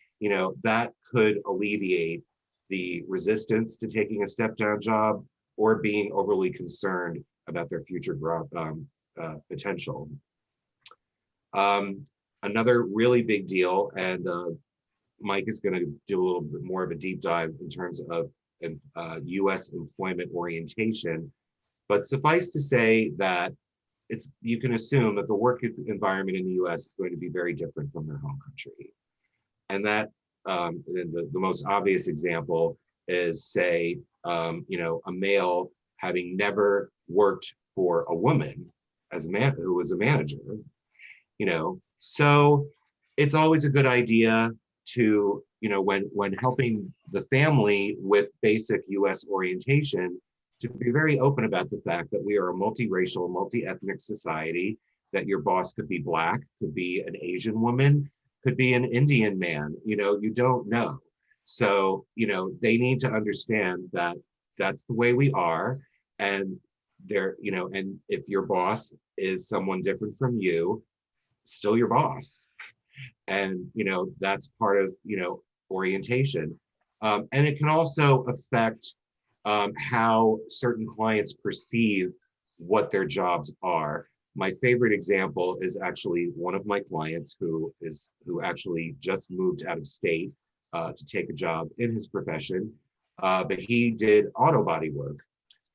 that could alleviate the resistance to taking a step down job or being overly concerned about their future growth potential. Another really big deal, and Mike is going to do a little bit more of a deep dive in terms of US employment orientation, but suffice to say that you can assume that the work environment in the US is going to be very different from their home country. And that the most obvious example is, say, a male having never worked for a woman as a man who was a manager, so it's always a good idea to, when helping the family with basic US orientation, to be very open about the fact that we are a multiracial, multi-ethnic society, that your boss could be Black, could be an Asian woman, could be an Indian man, you don't know. So, they need to understand that that's the way we are. And and if your boss is someone different from you, still your boss. And, that's part of, orientation. And it can also affect how certain clients perceive what their jobs are. My favorite example is actually one of my clients who actually just moved out of state to take a job in his profession, but he did auto body work,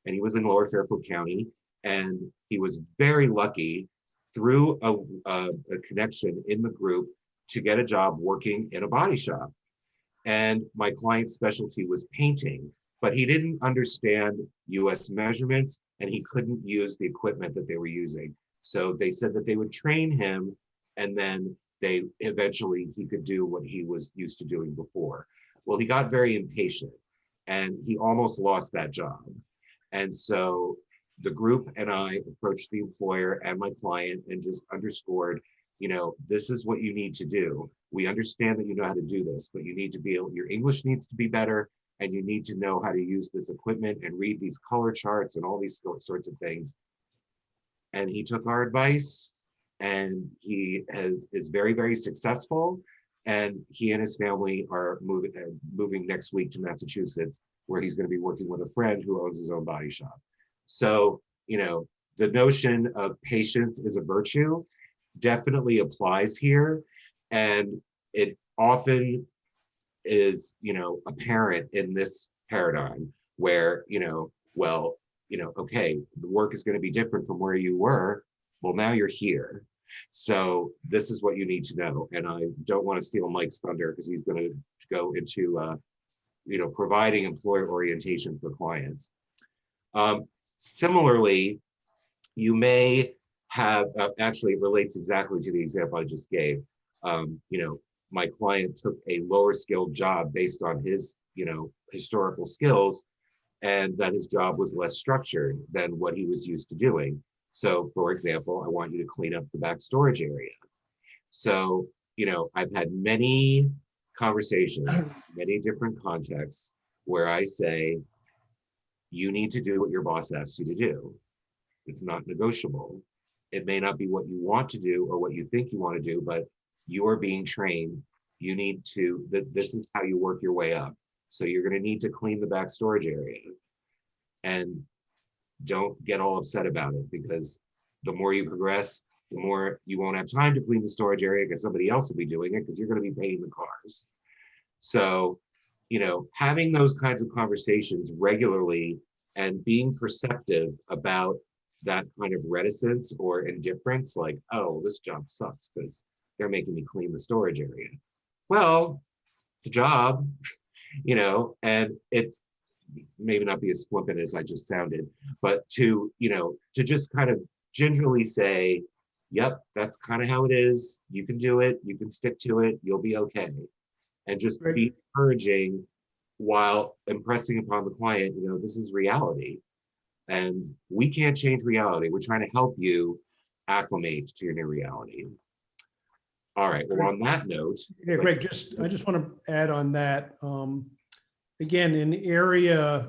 and he was in Lower Fairfield County, and he was very lucky through a connection in the group to get a job working in a body shop. And my client's specialty was painting, but he didn't understand US measurements and he couldn't use the equipment that they were using. So they said that they would train him, and then he could do what he was used to doing before. Well, he got very impatient and he almost lost that job. And so the group and I approached the employer and my client and just underscored, this is what you need to do. We understand that you know how to do this, but you need to your English needs to be better, and you need to know how to use this equipment and read these color charts and all these sorts of things. And he took our advice, and he is very, very successful. And he and his family are moving next week to Massachusetts, where he's going to be working with a friend who owns his own body shop. So, the notion of patience is a virtue definitely applies here. And it often is, apparent in this paradigm where, okay, the work is going to be different from where you were. Well, now you're here. So this is what you need to know. And I don't want to steal Mike's thunder because he's going to go into, providing employer orientation for clients. Similarly, you may have, actually it relates exactly to the example I just gave. My client took a lower skilled job based on his, historical skills, and that his job was less structured than what he was used to doing. So for example, I want you to clean up the back storage area. So, I've had many conversations, many different contexts where I say, you need to do what your boss asks you to do. It's not negotiable. It may not be what you want to do or what you think you want to do, but you are being trained. You need to, this is how you work your way up. So you're going to need to clean the back storage area. And don't get all upset about it, because the more you progress, the more you won't have time to clean the storage area because somebody else will be doing it because you're going to be paying the cars. So, having those kinds of conversations regularly and being perceptive about that kind of reticence or indifference, like, oh, this job sucks because they're making me clean the storage area. Well, it's a job, and it maybe not be as flippant as I just sounded, but to just kind of gingerly say, yep, that's kind of how it is. You can do it. You can stick to it. You'll be okay. And just be encouraging while impressing upon the client, this is reality. And we can't change reality. We're trying to help you acclimate to your new reality. All right. Well, on that note. Yeah, Greg, I just want to add on that. Again, an area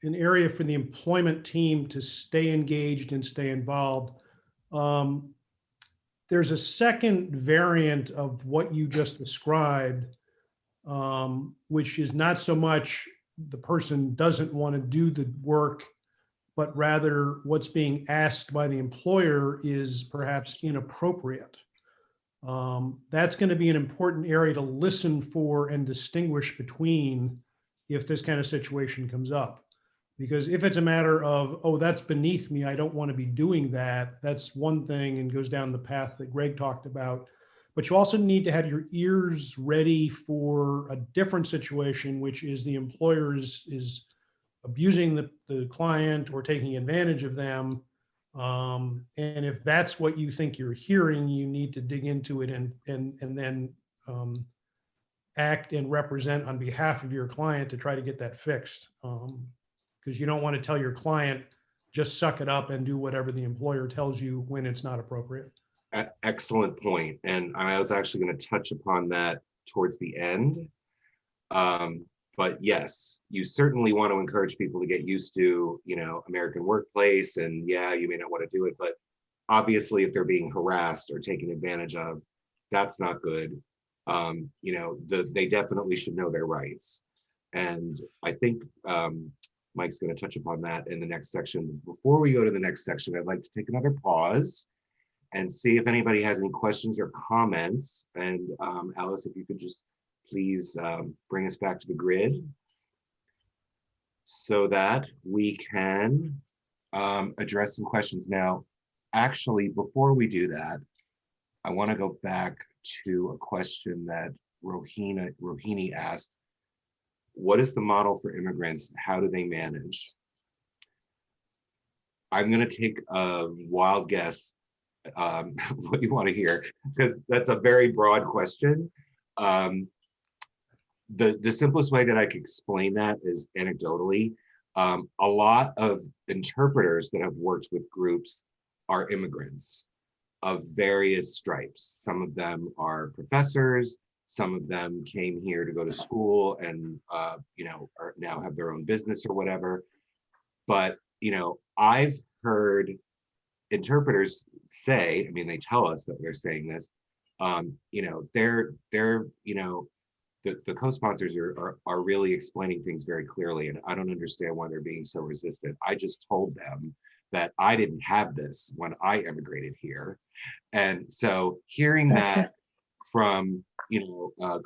for the employment team to stay engaged and stay involved. There's a second variant of what you just described, which is not so much the person doesn't want to do the work, but rather what's being asked by the employer is perhaps inappropriate. That's going to be an important area to listen for and distinguish between if this kind of situation comes up. Because if it's a matter of, oh, that's beneath me, I don't want to be doing that, that's one thing and goes down the path that Greg talked about. But you also need to have your ears ready for a different situation, which is the employer is abusing the client or taking advantage of them. And if that's what you think you're hearing, you need to dig into it and then act and represent on behalf of your client to try to get that fixed. Because you don't want to tell your client, just suck it up and do whatever the employer tells you when it's not appropriate. Excellent point. And I was actually going to touch upon that towards the end. But yes, you certainly want to encourage people to get used to, American workplace. And yeah, you may not want to do it, but obviously if they're being harassed or taken advantage of, that's not good. They definitely should know their rights. And I think Mike's going to touch upon that in the next section. Before we go to the next section, I'd like to take another pause and see if anybody has any questions or comments. And Alice, if you could just please bring us back to the grid so that we can address some questions. Now, actually, before we do that, I want to go back to a question that Rohini asked. What is the model for immigrants? How do they manage? I'm going to take a wild guess what you want to hear, because that's a very broad question. The simplest way that I could explain that is anecdotally. A lot of interpreters that have worked with groups are immigrants of various stripes. Some of them are professors. Some of them came here to go to school and, are now have their own business or whatever. But, I've heard interpreters say, they tell us that they're saying this, the co-sponsors are really explaining things very clearly. And I don't understand why they're being so resistant. I just told them that I didn't have this when I immigrated here. And so hearing that from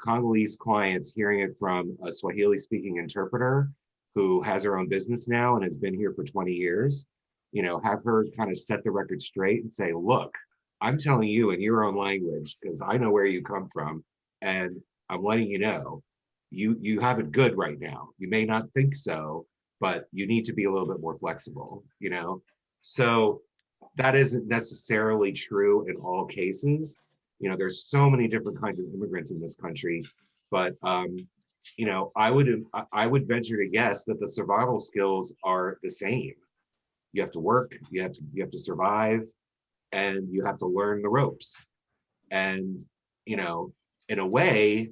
Congolese clients, hearing it from a Swahili speaking interpreter who has her own business now and has been here for 20 years, have her kind of set the record straight and say, look, I'm telling you in your own language, because I know where you come from, and I'm letting you know, you have it good right now. You may not think so, but you need to be a little bit more flexible, So that isn't necessarily true in all cases. There's so many different kinds of immigrants in this country, but you know, I would venture to guess that the survival skills are the same. You have to work, you have to survive, and you have to learn the ropes. And, you know, in a way,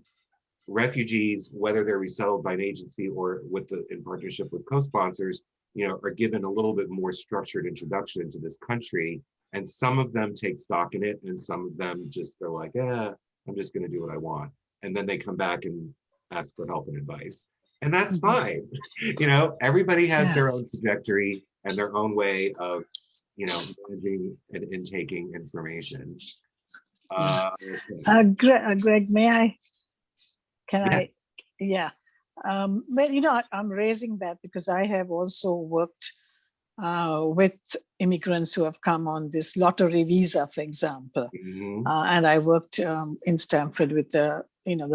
refugees, whether they're resettled by an agency or in partnership with co-sponsors, you know, are given a little bit more structured introduction into this country. And some of them take stock in it, and some of them just, they're like, I'm just going to do what I want. And then they come back and ask for help and advice. And that's fine. You know, everybody has their own trajectory and their own way of, you know, managing and intaking information. Greg, may I? Can Yeah. I? Yeah. Well, you know, I'm raising that because I have also worked with immigrants who have come on this lottery visa, for example. Mhm. And I worked in Stanford with the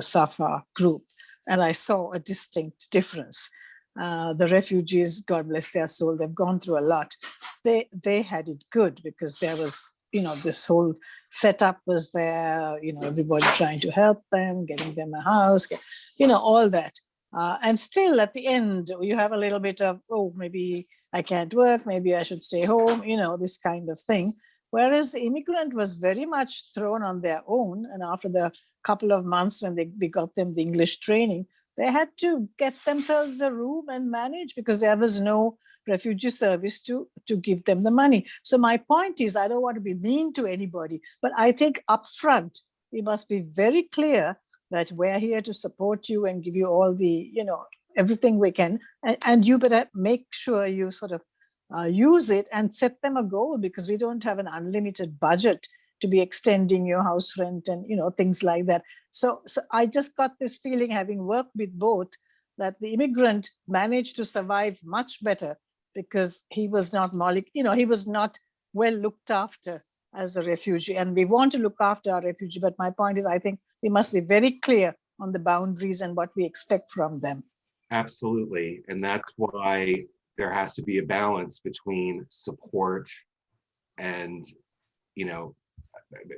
SAFA group, and I saw a distinct difference. The refugees, God bless their soul, they've gone through a lot. They had it good because there was, this whole setup was there, everybody trying to help them, getting them a house, all that. And still at the end, you have a little bit of, oh, maybe I can't work, maybe I should stay home, this kind of thing. Whereas the immigrant was very much thrown on their own. And after the couple of months when we got them the English training, they had to get themselves a room and manage because there was no refugee service to give them the money. So my point is, I don't want to be mean to anybody, but I think upfront, we must be very clear that we're here to support you and give you all the, everything we can. And you better make sure you sort of use it and set them a goal, because we don't have an unlimited budget to be extending your house rent and, things like that. So I just got this feeling, having worked with both, that the immigrant managed to survive much better because he was not he was not well looked after as a refugee. And we want to look after our refugee. But my point is, I think we must be very clear on the boundaries and what we expect from them. Absolutely. And that's why there has to be a balance between support and,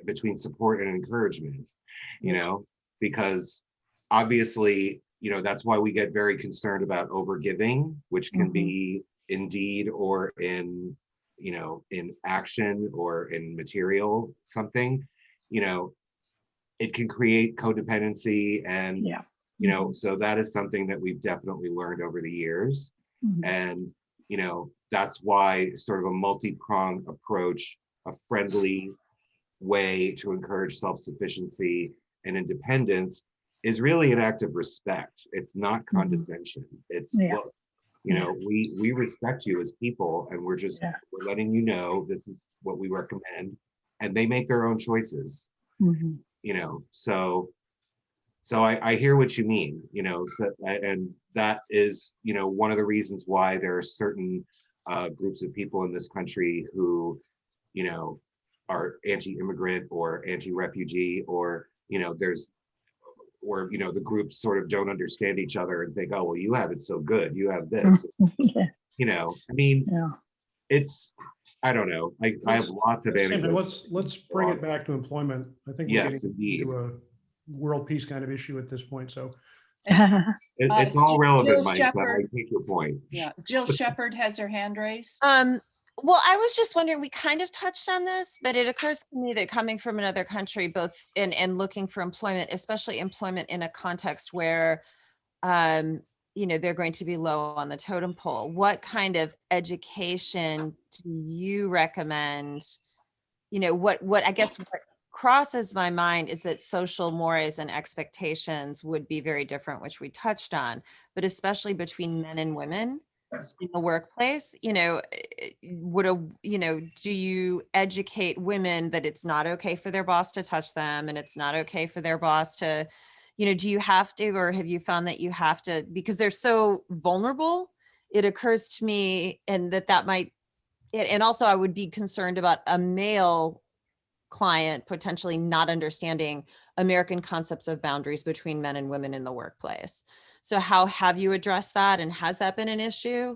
between support and encouragement, because obviously, that's why we get very concerned about overgiving, which can be in deed or in, in action or in material something, it can create codependency and, so that is something that we've definitely learned over the years. And, that's why sort of a multi-pronged approach, a friendly way to encourage self-sufficiency and independence is really an act of respect. It's not condescension. It's, look, we respect you as people, and we're we're letting you know this is what we recommend, and they make their own choices. So I hear what you mean, and that is, one of the reasons why there are certain groups of people in this country who, are anti-immigrant or anti-refugee, or, the groups sort of don't understand each other and think, oh, well, you have it so good, you have this. It's, I don't know. I have lots of anecdotes. Let's bring it back to employment. I think we're Yes, getting indeed. into a world peace kind of issue at this point. So It's all relevant, Jill Mike, but I Shepherd. take your point. Yeah, Jill Shepherd has her hand raised. Well, I was just wondering, we kind of touched on this, but it occurs to me that coming from another country, both and looking for employment, especially employment in a context where, they're going to be low on the totem pole, what kind of education do you recommend? What I guess what crosses my mind is that social mores and expectations would be very different, which we touched on, but especially between men and women in the workplace, do you educate women that it's not okay for their boss to touch them, and it's not okay for their boss to, do you have to, or have you found that you have to, because they're so vulnerable? It occurs to me, and that might, and also I would be concerned about a male client potentially not understanding American concepts of boundaries between men and women in the workplace. So how have you addressed that, and has that been an issue?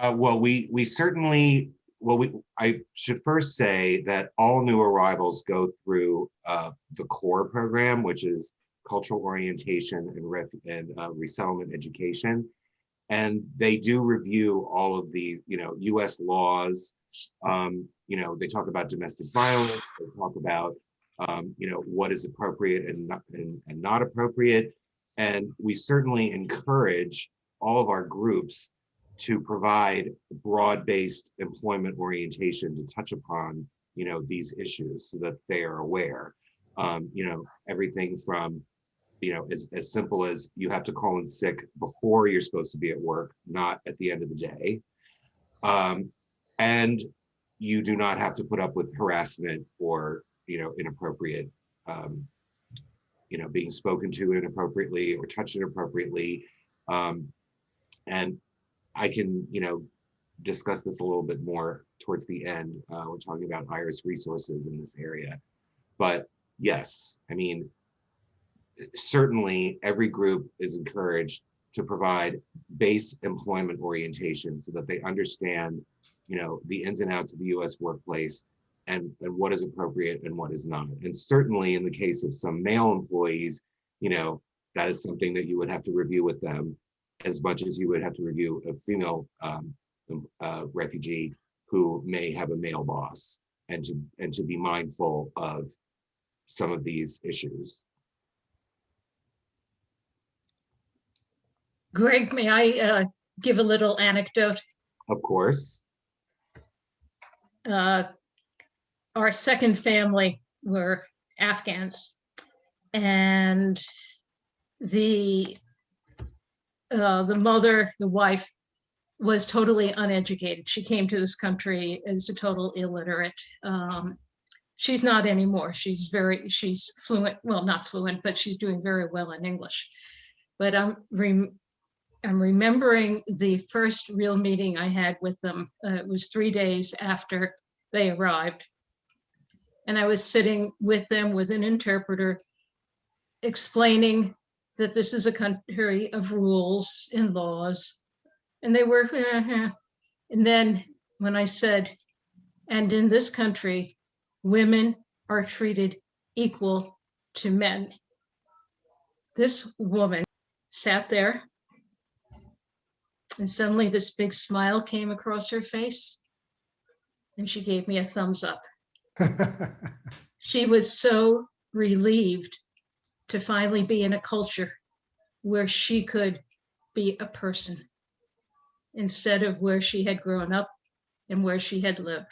Well, we certainly well, I should first say that all new arrivals go through the core program, which is cultural orientation and resettlement education. And they do review all of the, US laws. They talk about domestic violence, they talk about, what is appropriate and not appropriate. And we certainly encourage all of our groups to provide broad-based employment orientation to touch upon, these issues so that they are aware. Everything from, as simple as you have to call in sick before you're supposed to be at work, not at the end of the day. And you do not have to put up with harassment or, inappropriate, being spoken to inappropriately or touched inappropriately. And I can, discuss this a little bit more towards the end. We're talking about IRIS resources in this area. But yes, I mean, certainly every group is encouraged to provide base employment orientation so that they understand, the ins and outs of the US workplace and what is appropriate and what is not. And certainly in the case of some male employees, that is something that you would have to review with them as much as you would have to review a female refugee who may have a male boss, and to be mindful of some of these issues. Greg, may I give a little anecdote? Of course. Our second family were Afghans, and the mother, the wife, was totally uneducated. She came to this country as a total illiterate. She's not anymore. She's fluent, well, not fluent, but she's doing very well in English. But I'm remembering the first real meeting I had with them. It was 3 days after they arrived. And I was sitting with them with an interpreter, explaining that this is a country of rules and laws. And they were, and then when I said, and in this country, women are treated equal to men. This woman sat there, and suddenly this big smile came across her face, and she gave me a thumbs up. She was so relieved to finally be in a culture where she could be a person instead of where she had grown up and where she had lived.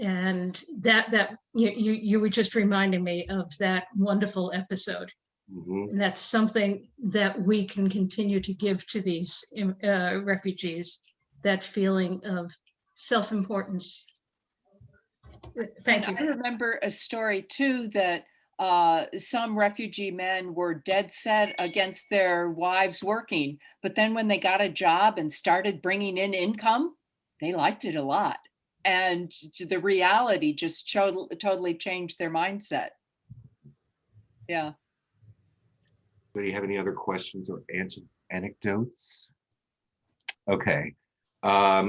And that you were just reminding me of that wonderful episode. Mm-hmm. And that's something that we can continue to give to these refugees, that feeling of self-importance. Thank you. I remember a story too that some refugee men were dead set against their wives working, but then when they got a job and started bringing in income, they liked it a lot. And the reality just totally changed their mindset. Yeah. Do you have any other questions or anecdotes? Okay.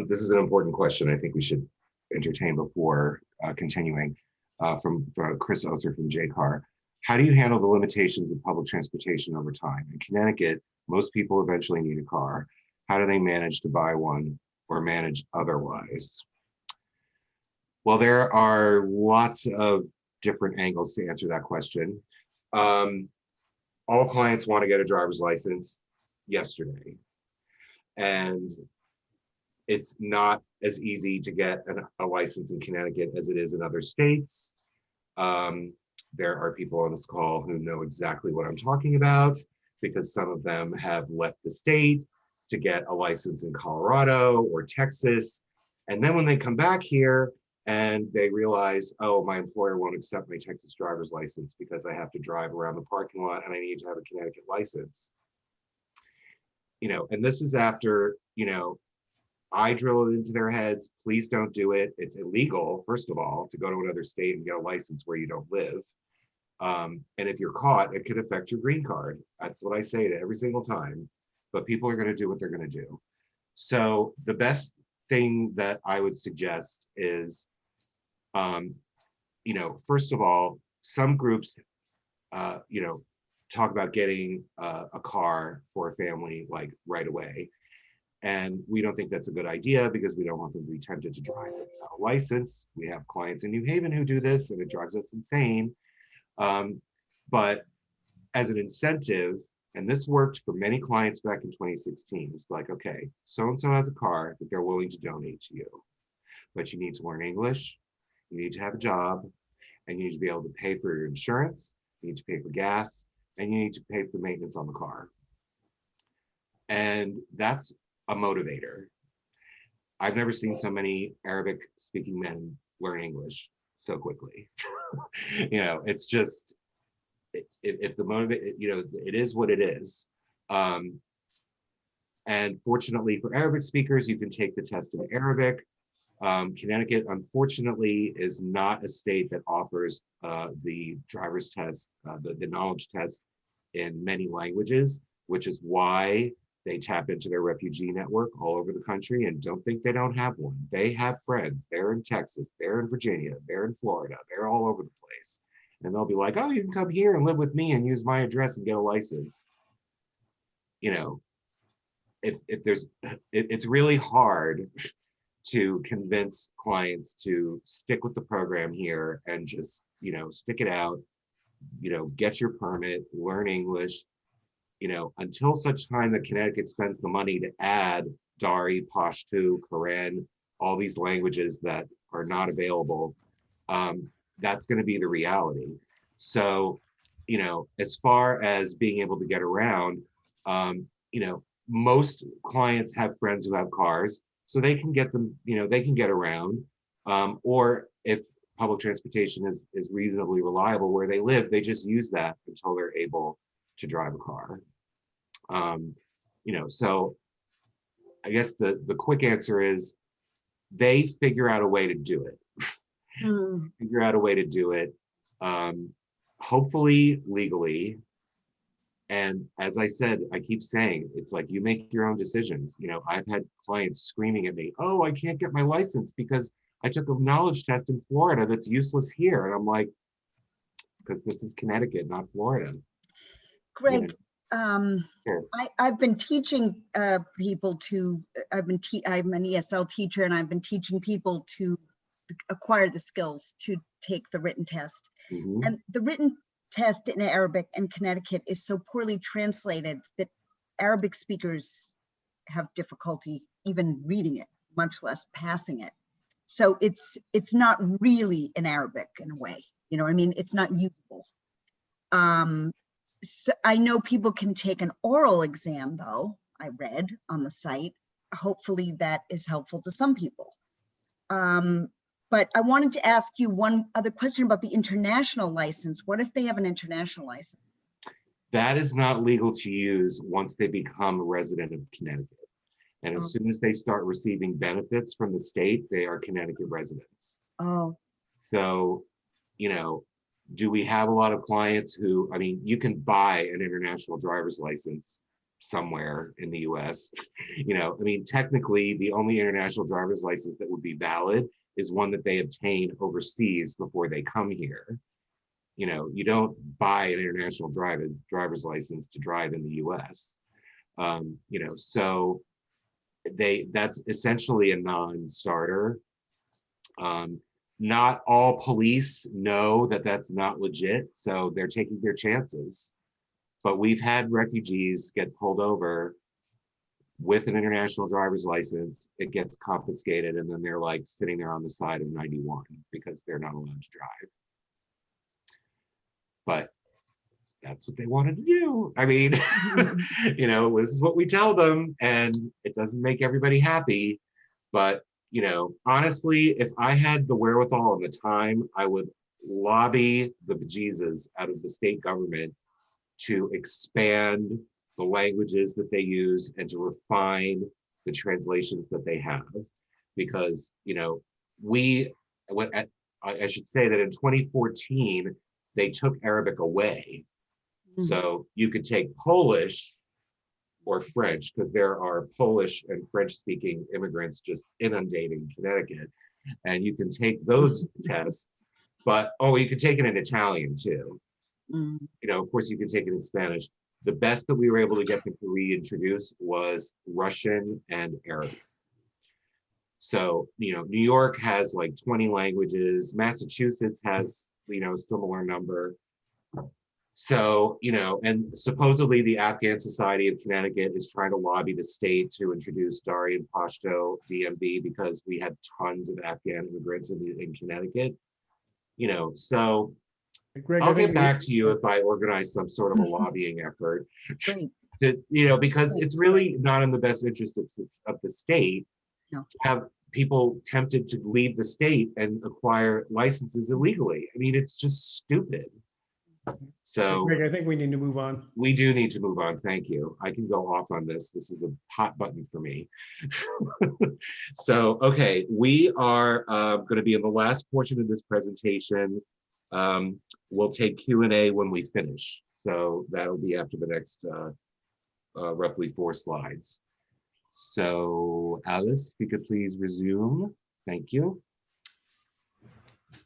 This is an important question I think we should entertain before continuing. From Chris Ozer from JCAR. How do you handle the limitations of public transportation over time? In Connecticut, most people eventually need a car. How do they manage to buy one or manage otherwise? Well, there are lots of different angles to answer that question. All clients want to get a driver's license yesterday. And it's not as easy to get a license in Connecticut as it is in other states. There are people on this call who know exactly what I'm talking about, because some of them have left the state to get a license in Colorado or Texas. And then when they come back here and they realize, oh, my employer won't accept my Texas driver's license because I have to drive around the parking lot and I need to have a Connecticut license. And this is after, I drill it into their heads, please don't do it. It's illegal, first of all, to go to another state and get a license where you don't live. And if you're caught, it could affect your green card. That's what I say to every single time. But people are going to do what they're going to do. So the best thing that I would suggest is, first of all, some groups, talk about getting a car for a family like right away. And we don't think that's a good idea because we don't want them to be tempted to drive without a license. We have clients in New Haven who do this and it drives us insane. But as an incentive, and this worked for many clients back in 2016, it's like, okay, so-and-so has a car that they're willing to donate to you, but you need to learn English, you need to have a job, and you need to be able to pay for your insurance, you need to pay for gas, and you need to pay for maintenance on the car. And that's a motivator. I've never seen so many Arabic speaking men learn English so quickly. It's just, if the motivate, it is what it is. And fortunately for Arabic speakers, you can take the test in Arabic. Connecticut, unfortunately, is not a state that offers the driver's test, the knowledge test in many languages, which is why they tap into their refugee network all over the country and don't think they don't have one. They have friends. They're in Texas, they're in Virginia, they're in Florida, they're all over the place. And they'll be like, oh, you can come here and live with me and use my address and get a license. It's really hard to convince clients to stick with the program here and just, stick it out, get your permit, learn English, until such time that Connecticut spends the money to add Dari, Pashto, Karen, all these languages that are not available. That's going to be the reality. So, as far as being able to get around, most clients have friends who have cars, so they can get them, they can get around. Or if public transportation is reasonably reliable where they live, they just use that until they're able to drive a car. So I guess the quick answer is they figure out a way to do it. Figure out a way to do it, hopefully legally. And as I said, I keep saying, it's like you make your own decisions. I've had clients screaming at me, oh, I can't get my license because I took a knowledge test in Florida that's useless here. And I'm like, because this is Connecticut, not Florida. Greg, Sure. I've been teaching people to, I'm an ESL teacher, and I've been teaching people to acquire the skills to take the written test. Mhm. And the written test in Arabic in Connecticut is so poorly translated that Arabic speakers have difficulty even reading it, much less passing it. So it's not really in Arabic in a way, it's not usable. So I know people can take an oral exam, though, I read on the site. Hopefully that is helpful to some people. But I wanted to ask you one other question about the international license. What if they have an international license? That is not legal to use once they become a resident of Connecticut. And as soon as they start receiving benefits from the state, they are Connecticut residents. Oh, So, do we have a lot of clients who, you can buy an international driver's license somewhere in the US. Technically, the only international driver's license that would be valid is one that they obtain overseas before they come here. You don't buy an international driver's license to drive in the US. So that's essentially a non-starter. Not all police know that that's not legit, so they're taking their chances. But we've had refugees get pulled over with an international driver's license. It gets confiscated, and then they're like sitting there on the side of 91 because they're not allowed to drive. But that's what they wanted to do. This is what we tell them, and it doesn't make everybody happy. But honestly, if I had the wherewithal and the time, I would lobby the bejesus out of the state government to expand the languages that they use and to refine the translations that they have. Because, I should say that in 2014, they took Arabic away. So you could take Polish or French, because there are Polish and French-speaking immigrants just inundating Connecticut. And you can take those tests, but, oh, you can take it in Italian too. Mm. You know, of course, you can take it in Spanish. The best that we were able to get them to reintroduce was Russian and Arabic. So, you know, New York has like 20 languages. Massachusetts has, you know, a similar number. So, you know, and supposedly the Afghan Society of Connecticut is trying to lobby the state to introduce Dari and Pashto DMV because we had tons of Afghan immigrants in Connecticut. You know, so Greg, I I'll think get back to you if I organize some sort of a lobbying effort. Great. To, you know, because it's really not in the best interest of the state No. to have people tempted to leave the state and acquire licenses illegally. I mean, it's just stupid. So Greg, I think we need to move on. we do need to move on. Thank you. I can go off on this. This is a hot button for me. So, okay, we are going to be in the last portion of this presentation. We'll take Q&A when we finish. So that'll be after the next roughly 4 slides. So Alice, if you could please resume. Thank you.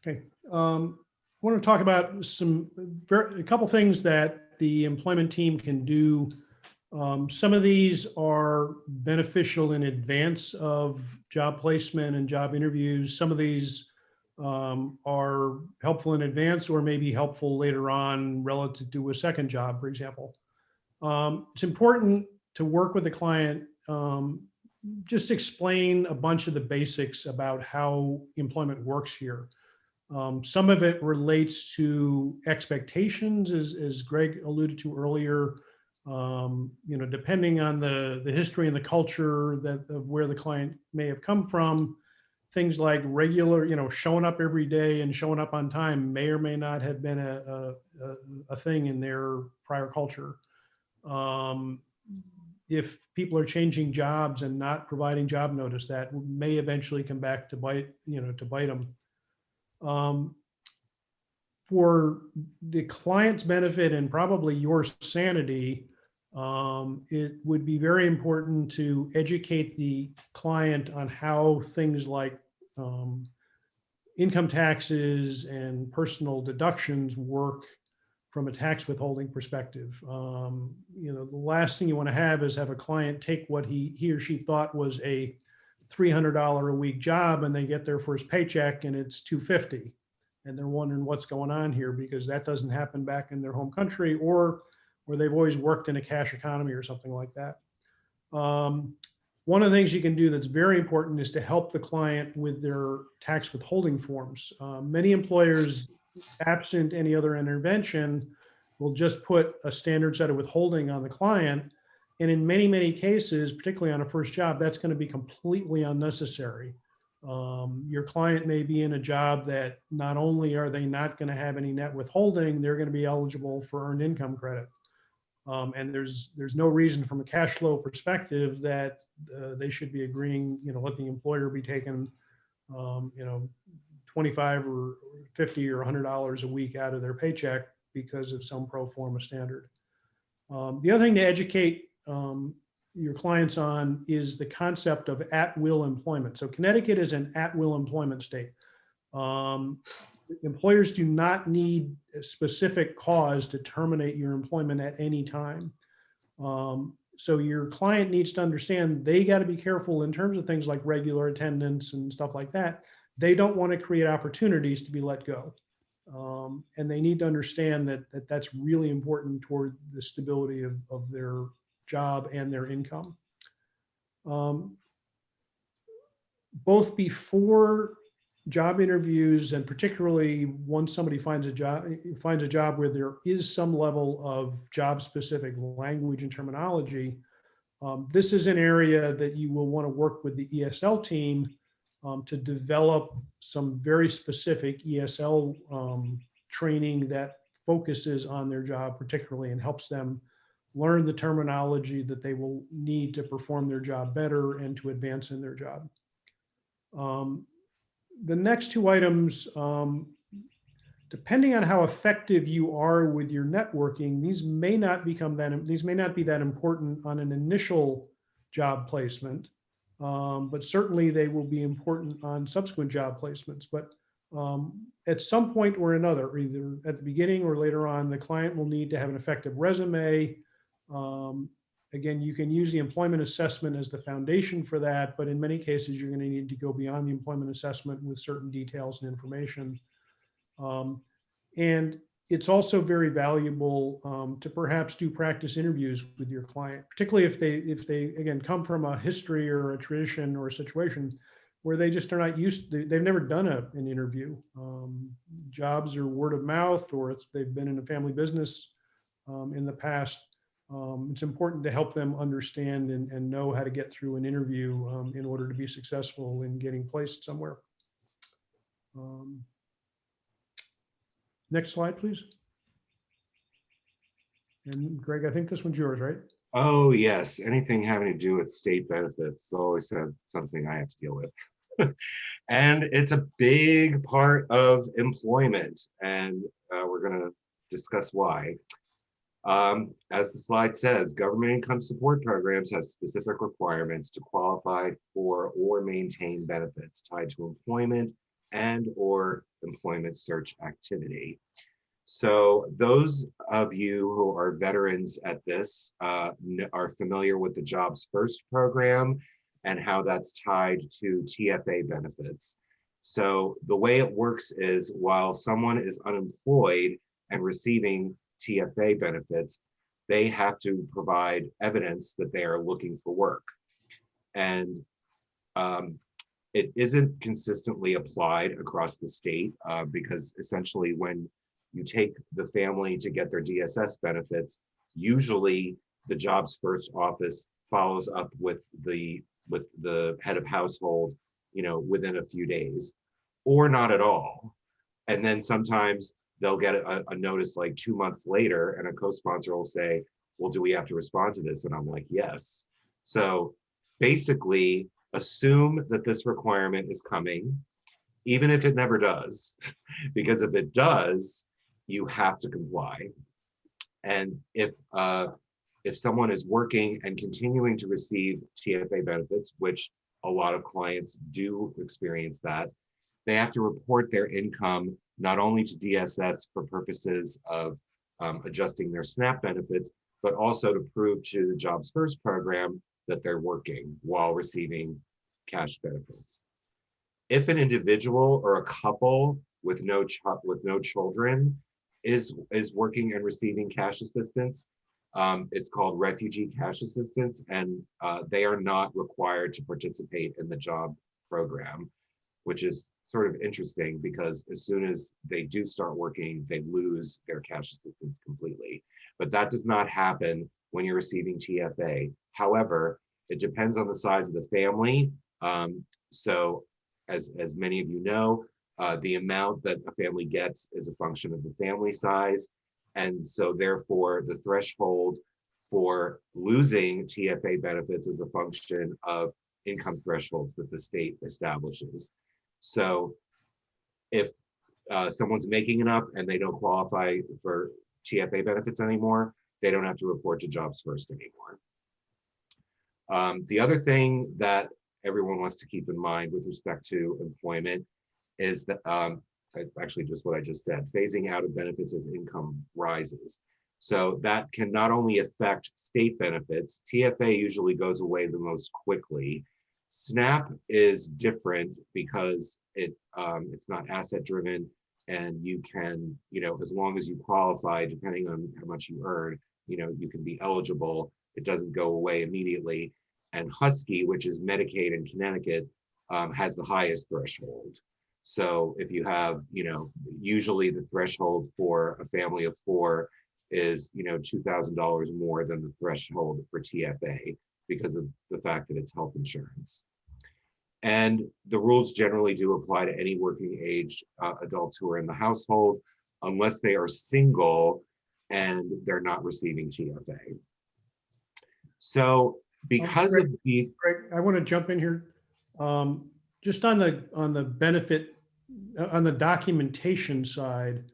Okay. I want to talk about a couple things that the employment team can do. Some of these are beneficial in advance of job placement and job interviews. Some of these are helpful in advance or maybe helpful later on relative to a second job, for example. It's important to work with the client, just explain a bunch of the basics about how employment works here. Some of it relates to expectations, as Greg alluded to earlier. You know, depending on the history and the culture of where the client may have come from, things like regular, you know, showing up every day and showing up on time may or may not have been a thing in their prior culture. If people are changing jobs and not providing job notice, that may eventually come back to bite them. For the client's benefit and probably your sanity, it would be very important to educate the client on how things like income taxes and personal deductions work from a tax withholding perspective. You know, the last thing you want to have is have a client take what he or she thought was a $300 a week job and they get their first paycheck and it's $250. And they're wondering what's going on here because that doesn't happen back in their home country or they've always worked in a cash economy or something like that. One of the things you can do that's very important is to help the client with their tax withholding forms. Many employers, absent any other intervention, will just put a standard set of withholding on the client. And in many, many cases, particularly on a first job, that's going to be completely unnecessary. Your client may be in a job that not only are they not going to have any net withholding, they're going to be eligible for earned income credit. And there's no reason from a cash flow perspective that they should be agreeing, you know, let the employer be taking, you know, $25 or $50 or $100 a week out of their paycheck because of some pro forma standard. The other thing to educate your clients on is the concept of at-will employment. So Connecticut is an at-will employment state. Employers do not need a specific cause to terminate your employment at any time. So your client needs to understand they got to be careful in terms of things like regular attendance and stuff like that. They don't want to create opportunities to be let go. And they need to understand that that's really important toward the stability of their job and their income. Both before job interviews and particularly once somebody finds a job where there is some level of job specific language and terminology, this is an area that you will want to work with the ESL team to develop some very specific ESL training that focuses on their job particularly and helps them learn the terminology that they will need to perform their job better and to advance in their job. The next 2 items, depending on how effective you are with your networking, these may not be that important on an initial job placement, but certainly they will be important on subsequent job placements. But at some point or another, either at the beginning or later on, the client will need to have an effective resume. Again, you can use the employment assessment as the foundation for that, but in many cases, you're going to need to go beyond the employment assessment with certain details and information. And it's also very valuable to perhaps do practice interviews with your client, particularly if they again come from a history or a tradition or a situation where they just are not they've never done an interview. Jobs are word of mouth, or they've been in a family business in the past. It's important to help them understand and know how to get through an interview in order to be successful in getting placed somewhere. Next slide, please. And Greg, I think this one's yours, right? Oh, yes. Anything having to do with state benefits always have something I have to deal with. And it's a big part of employment, and we're going to discuss why. As the slide says, government income support programs have specific requirements to qualify for or maintain benefits tied to employment and or employment search activity. So those of you who are veterans at this are familiar with the Jobs First program and how that's tied to TFA benefits. So the way it works is, while someone is unemployed and receiving TFA benefits, they have to provide evidence that they are looking for work. And it isn't consistently applied across the state because essentially when you take the family to get their DSS benefits, usually the Jobs First office follows up with the head of household, within a few days, or not at all. And then sometimes they'll get a notice like 2 months later, and a co-sponsor will say, well, do we have to respond to this? And I'm like, yes. So basically, assume that this requirement is coming, even if it never does, because if it does, you have to comply. And if someone is working and continuing to receive TFA benefits, which a lot of clients do experience that, they have to report their income not only to DSS for purposes of adjusting their SNAP benefits, but also to prove to the Jobs First program that they're working while receiving cash benefits. If an individual or a couple with no children is working and receiving cash assistance, it's called refugee cash assistance, and they are not required to participate in the job program, which is sort of interesting because as soon as they do start working, they lose their cash assistance completely. But that does not happen when you're receiving TFA. However, it depends on the size of the family. So as many of you know, the amount that a family gets is a function of the family size. And so therefore the threshold for losing TFA benefits is a function of income thresholds that the state establishes. So if someone's making enough and they don't qualify for TFA benefits anymore, they don't have to report to Jobs First anymore. The other thing that everyone wants to keep in mind with respect to employment is that actually just what I just said, phasing out of benefits as income rises. So that can not only affect state benefits, TFA usually goes away the most quickly. SNAP is different because it's not asset driven, and you can, as long as you qualify, depending on how much you earn, you can be eligible. It doesn't go away immediately. And Husky, which is Medicaid in Connecticut, has the highest threshold. So if you have, usually the threshold for a family of 4 is, $2,000 more than the threshold for TFA because of the fact that it's health insurance. And the rules generally do apply to any working age adults who are in the household, unless they are single and they're not receiving TFA. So because Greg, of the— Greg, I want to jump in here. Just on the benefit, on the documentation side,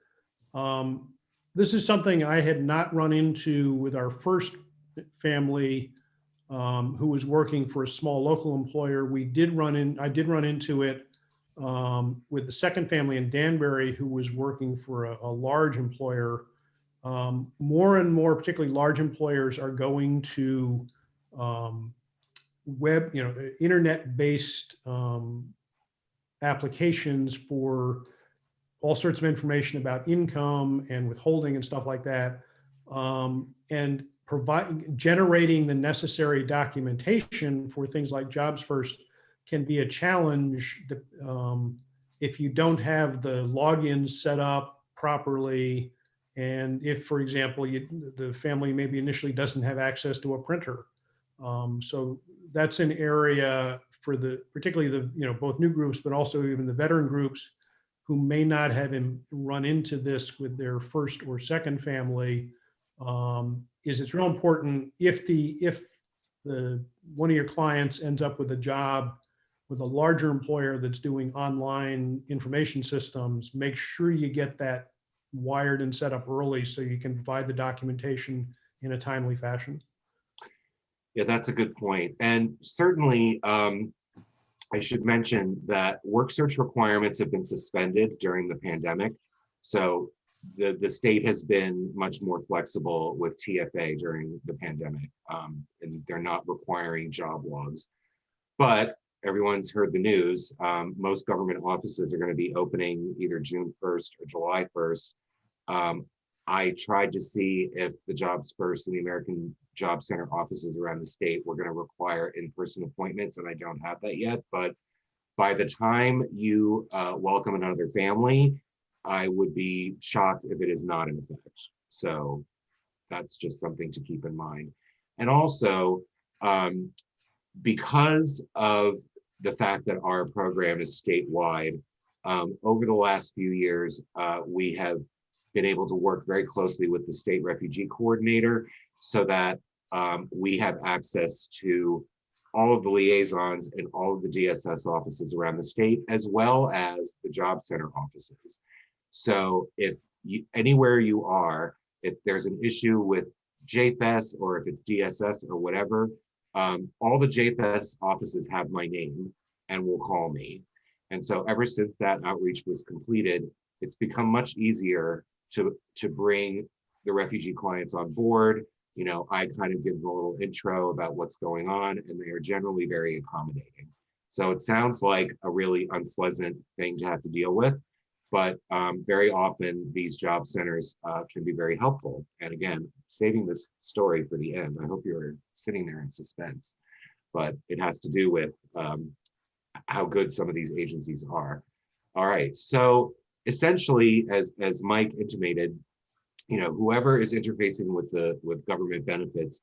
This is something I had not run into with our first family who was working for a small local employer. I did run into it with the second family in Danbury who was working for a large employer. More and more, particularly large employers, are going to internet-based applications for all sorts of information about income and withholding and stuff like that, and generating the necessary documentation for things like Jobs First can be a challenge if you don't have the logins set up properly, and if, for example, the family maybe initially doesn't have access to a printer. So that's an area for particularly both new groups, but also even the veteran groups who may not have run into this with their first or second family. It's real important if one of your clients ends up with a job with a larger employer that's doing online information systems, make sure you get that wired and set up early so you can provide the documentation in a timely fashion. Yeah, that's a good point. And certainly, I should mention that work search requirements have been suspended during the pandemic. So the state has been much more flexible with TFA during the pandemic, and they're not requiring job logs. But everyone's heard the news. Most government offices are going to be opening either June 1st or July 1st. I tried to see if the Jobs First and the American Job Center offices around the state were going to require in-person appointments, and I don't have that yet. But by the time you welcome another family, I would be shocked if it is not in effect. So that's just something to keep in mind. And also, because of the fact that our program is statewide, over the last few years, we have been able to work very closely with the state refugee coordinator so that we have access to all of the liaisons in all of the DSS offices around the state, as well as the job center offices. So if anywhere you are, if there's an issue with JFS or if it's DSS or whatever, all the JFS offices have my name and will call me. And so ever since that outreach was completed, it's become much easier to bring the refugee clients on board. I kind of give them a little intro about what's going on, and they are generally very accommodating. So it sounds like a really unpleasant thing to have to deal with, but very often these job centers can be very helpful. And again, saving this story for the end, I hope you're sitting there in suspense, but it has to do with how good some of these agencies are. All right, so essentially, as Mike intimated, whoever is interfacing with government benefits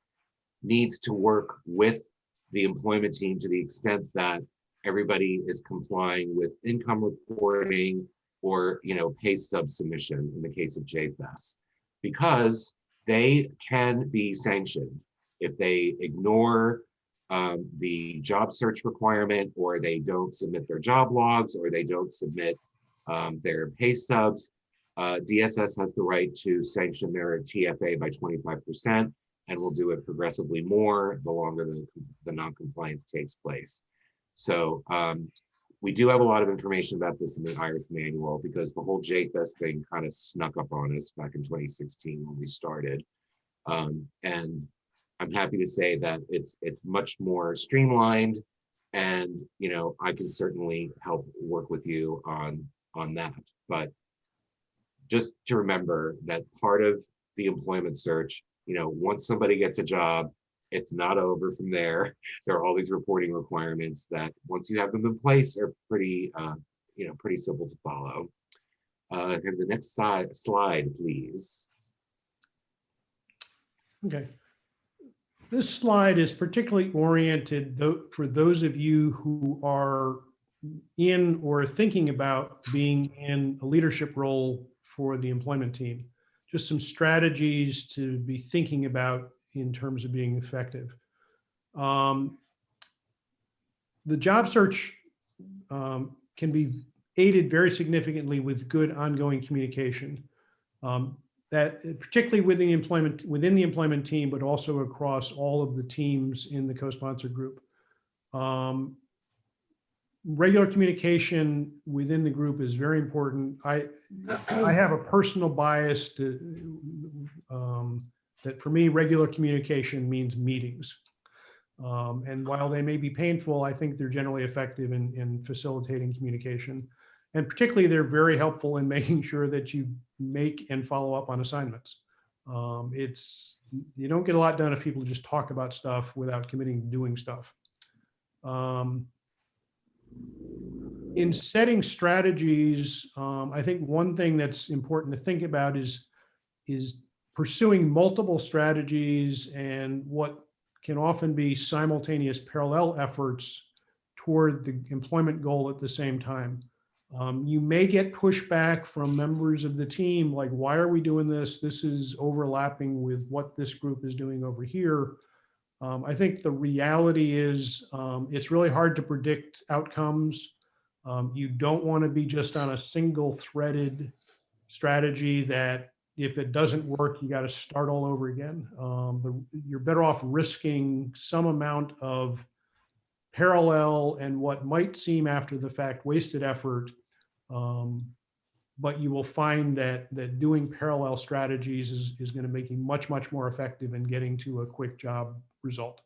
needs to work with the employment team to the extent that everybody is complying with income reporting or pay stub submission in the case of JFS, because they can be sanctioned if they ignore the job search requirement, or they don't submit their job logs, or they don't submit their pay stubs. DSS has the right to sanction their TFA by 25%, and will do it progressively more the longer the non-compliance takes place. So we do have a lot of information about this in the IRIS manual, because the whole JFS thing kind of snuck up on us back in 2016 when we started. And I'm happy to say that it's much more streamlined, and I can certainly help work with you on that. But just to remember that part of the employment search, once somebody gets a job, it's not over from there. There are all these reporting requirements that, once you have them in place, are pretty simple to follow. And the next slide, please. Okay. This slide is particularly oriented for those of you who are in or thinking about being in a leadership role for the employment team. Just some strategies to be thinking about in terms of being effective. The job search can be aided very significantly with good ongoing communication. That particularly within the employment team, but also across all of the teams in the co-sponsor group. Regular communication within the group is very important. I have a personal bias that for me, regular communication means meetings. And while they may be painful, I think they're generally effective in facilitating communication. And particularly, they're very helpful in making sure that you make and follow up on assignments. You don't get a lot done if people just talk about stuff without committing to doing stuff. In setting strategies, I think one thing that's important to think about is pursuing multiple strategies and what can often be simultaneous parallel efforts toward the employment goal at the same time. You may get pushback from members of the team, like, why are we doing this? This is overlapping with what this group is doing over here. I think the reality is it's really hard to predict outcomes. You don't want to be just on a single threaded strategy that if it doesn't work, you got to start all over again. You're better off risking some amount of parallel and what might seem after the fact wasted effort. But you will find that doing parallel strategies is going to make you much, much more effective in getting to a quick job result.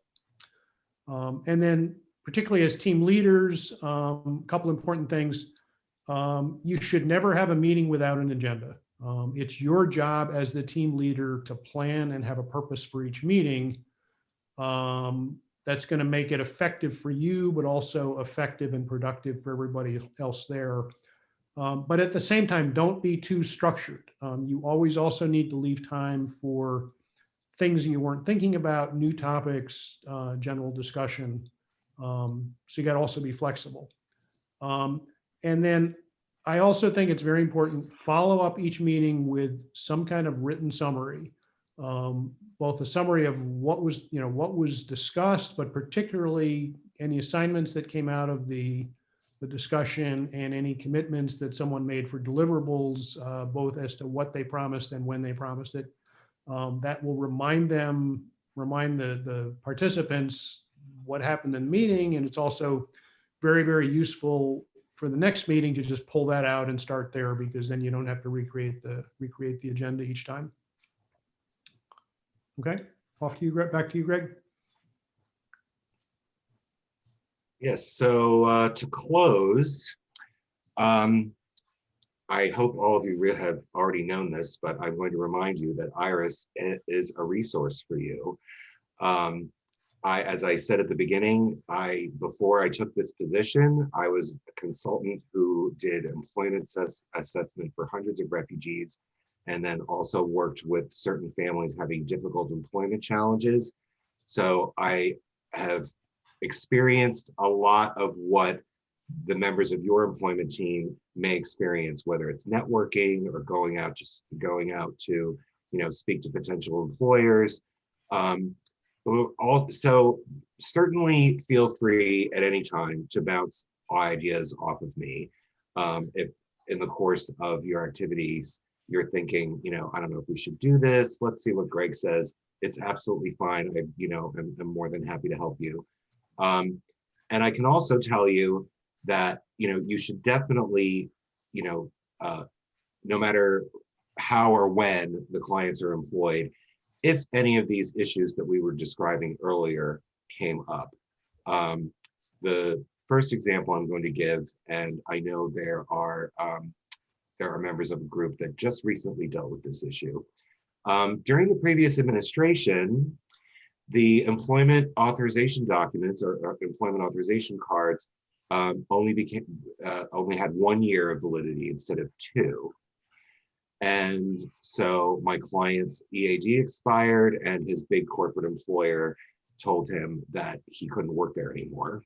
And then particularly as team leaders, a couple important things. You should never have a meeting without an agenda. It's your job as the team leader to plan and have a purpose for each meeting. That's going to make it effective for you, but also effective and productive for everybody else there. But at the same time, don't be too structured. You always also need to leave time for things you weren't thinking about, new topics, general discussion. So you got to also be flexible. And then I also think it's very important, follow up each meeting with some kind of written summary, both a summary of what was discussed, but particularly any assignments that came out of the discussion and any commitments that someone made for deliverables, both as to what they promised and when they promised it. That will remind the participants what happened in the meeting. And it's also very, very useful for the next meeting to just pull that out and start there, because then you don't have to recreate the agenda each time. Okay, off to you, Greg. Back to you, Greg. Yes, so to close, I hope all of you have already known this, but I'm going to remind you that IRIS is a resource for you. As I said at the beginning, before I took this position, I was a consultant who did employment assessment for hundreds of refugees, and then also worked with certain families having difficult employment challenges. So I have experienced a lot of what the members of your employment team may experience, whether it's networking or going out to speak to potential employers. Also, certainly feel free at any time to bounce ideas off of me. If in the course of your activities, you're thinking, I don't know if we should do this, let's see what Greg says. It's absolutely fine. I'm more than happy to help you. And I can also tell you that, you should definitely, no matter how or when the clients are employed, if any of these issues that we were describing earlier came up. The first example I'm going to give, and I know there are members of a group that just recently dealt with this issue. During the previous administration, the employment authorization documents or employment authorization cards only had 1 year of validity instead of 2. And so my client's EAD expired, and his big corporate employer told him that he couldn't work there anymore.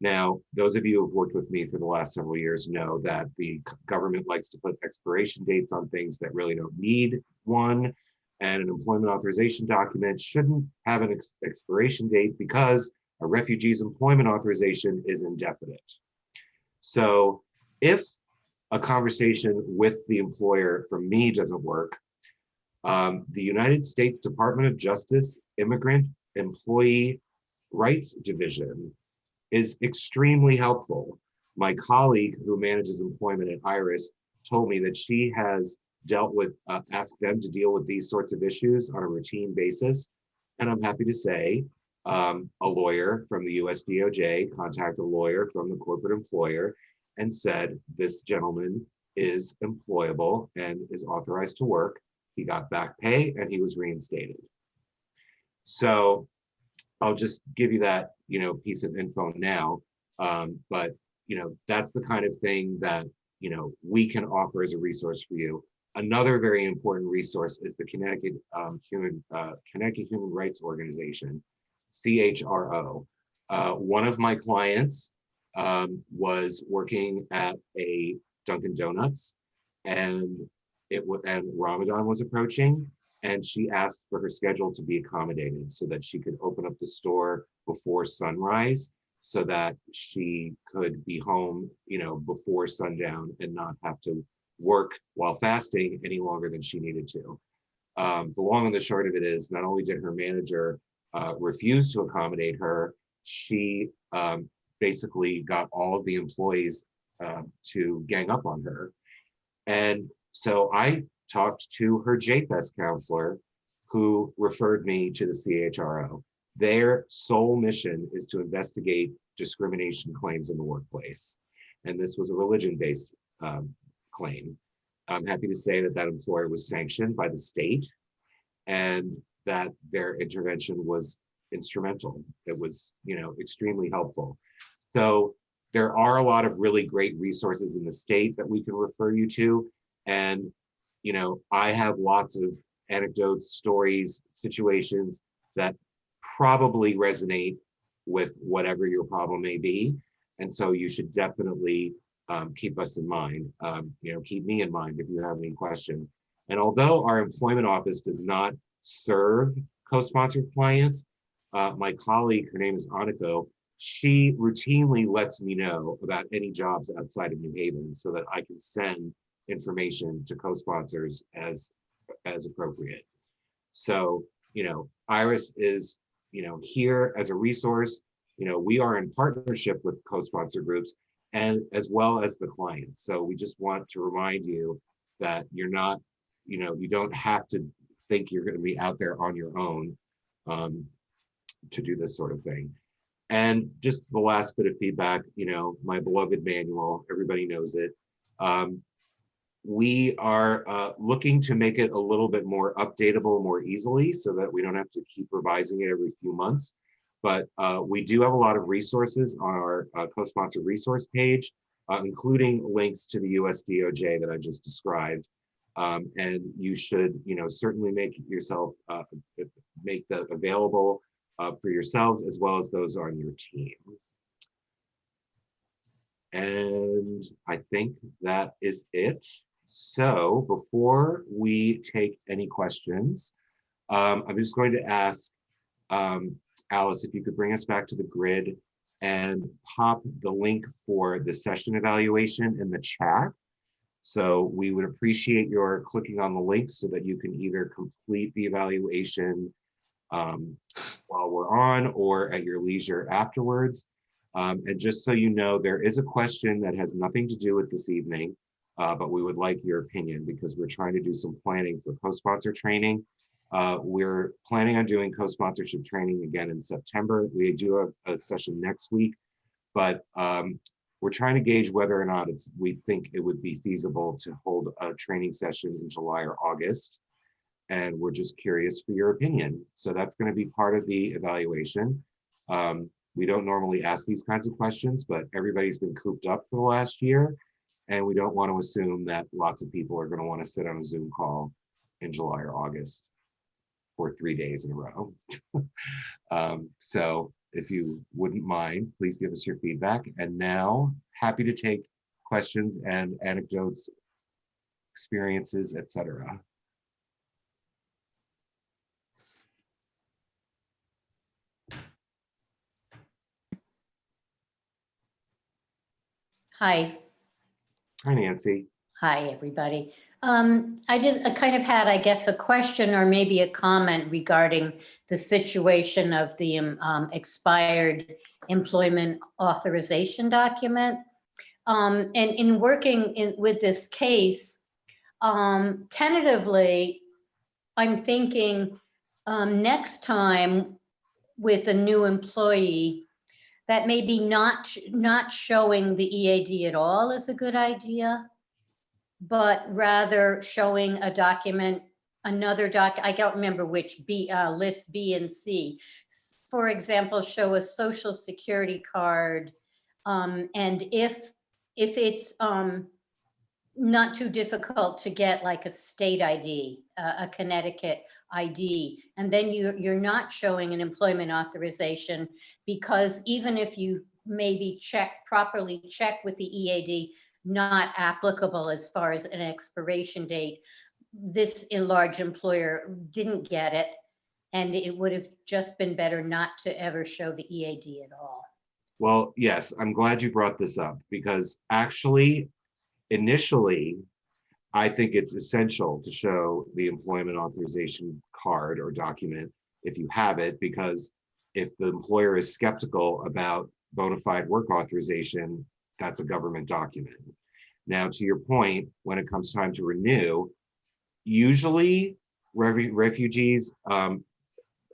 Now, those of you who have worked with me for the last several years know that the government likes to put expiration dates on things that really don't need one. And an employment authorization document shouldn't have an expiration date because a refugee's employment authorization is indefinite. So if a conversation with the employer from me doesn't work, The United States Department of Justice Immigrant Employee Rights Division is extremely helpful. My colleague who manages employment at IRIS told me that she has dealt with, asked them to deal with these sorts of issues on a routine basis. And I'm happy to say a lawyer from the US DOJ contacted a lawyer from the corporate employer and said, this gentleman is employable and is authorized to work. He got back pay and he was reinstated. So I'll just give you that, piece of info now. But, that's the kind of thing that, we can offer as a resource for you. Another very important resource is the Connecticut Human Rights Organization, CHRO. One of my clients was working at a Dunkin' Donuts, and Ramadan was approaching, and she asked for her schedule to be accommodated so that she could open up the store before sunrise, so that she could be home, before sundown and not have to work while fasting any longer than she needed to. The long and the short of it is, not only did her manager refuse to accommodate her, she basically got all of the employees to gang up on her. And so I talked to her JFES counselor, who referred me to the CHRO. Their sole mission is to investigate discrimination claims in the workplace. And this was a religion-based claim. I'm happy to say that that employer was sanctioned by the state and that their intervention was instrumental. It was, extremely helpful. So there are a lot of really great resources in the state that we can refer you to. And, I have lots of anecdotes, stories, situations that probably resonate with whatever your problem may be. And so you should definitely keep us in mind, keep me in mind if you have any questions. And although our employment office does not serve co-sponsored clients, my colleague, her name is Aniko, she routinely lets me know about any jobs outside of New Haven so that I can send information to co-sponsors as appropriate. So, IRIS is, here as a resource. We are in partnership with co-sponsor groups and as well as the clients. So we just want to remind you that you're not, you don't have to think you're going to be out there on your own to do this sort of thing. And just the last bit of feedback, my beloved manual, everybody knows it. We are looking to make it a little bit more updatable more easily so that we don't have to keep revising it every few months. But we do have a lot of resources on our co-sponsor resource page, including links to the US DOJ that I just described. And you should, certainly make yourself, make that available for yourselves as well as those on your team. And I think that is it. So before we take any questions, I'm just going to ask Alice, if you could bring us back to the grid and pop the link for the session evaluation in the chat. So we would appreciate your clicking on the link so that you can either complete the evaluation while we're on or at your leisure afterwards. And just so you know, there is a question that has nothing to do with this evening, but we would like your opinion because we're trying to do some planning for co-sponsor training. We're planning on doing co-sponsorship training again in September. We do have a session next week, but we're trying to gauge whether or not we think it would be feasible to hold a training session in July or August. And we're just curious for your opinion. So that's going to be part of the evaluation. We don't normally ask these kinds of questions, but everybody's been cooped up for the last year. And we don't want to assume that lots of people are going to want to sit on a Zoom call in July or August for 3 days in a row. So if you wouldn't mind, please give us your feedback. And now, happy to take questions and anecdotes, experiences, etc. Hi. Hi, Nancy. Hi, everybody. I kind of had, I guess, a question or maybe a comment regarding the situation of the expired employment authorization document. And in working with this case, tentatively, I'm thinking next time with a new employee, that maybe not showing the EAD at all is a good idea, but rather showing a document, another I don't remember which list B and C. For example, show a social security card. And if it's not too difficult to get like a state ID, a Connecticut ID, and then you're not showing an employment authorization, because even if you maybe properly check with the EAD, not applicable as far as an expiration date, this large employer didn't get it, and it would have just been better not to ever show the EAD at all. Well, yes, I'm glad you brought this up, because actually, initially, I think it's essential to show the employment authorization card or document if you have it, because if the employer is skeptical about bona fide work authorization, that's a government document. Now, to your point, when it comes time to renew, usually refugees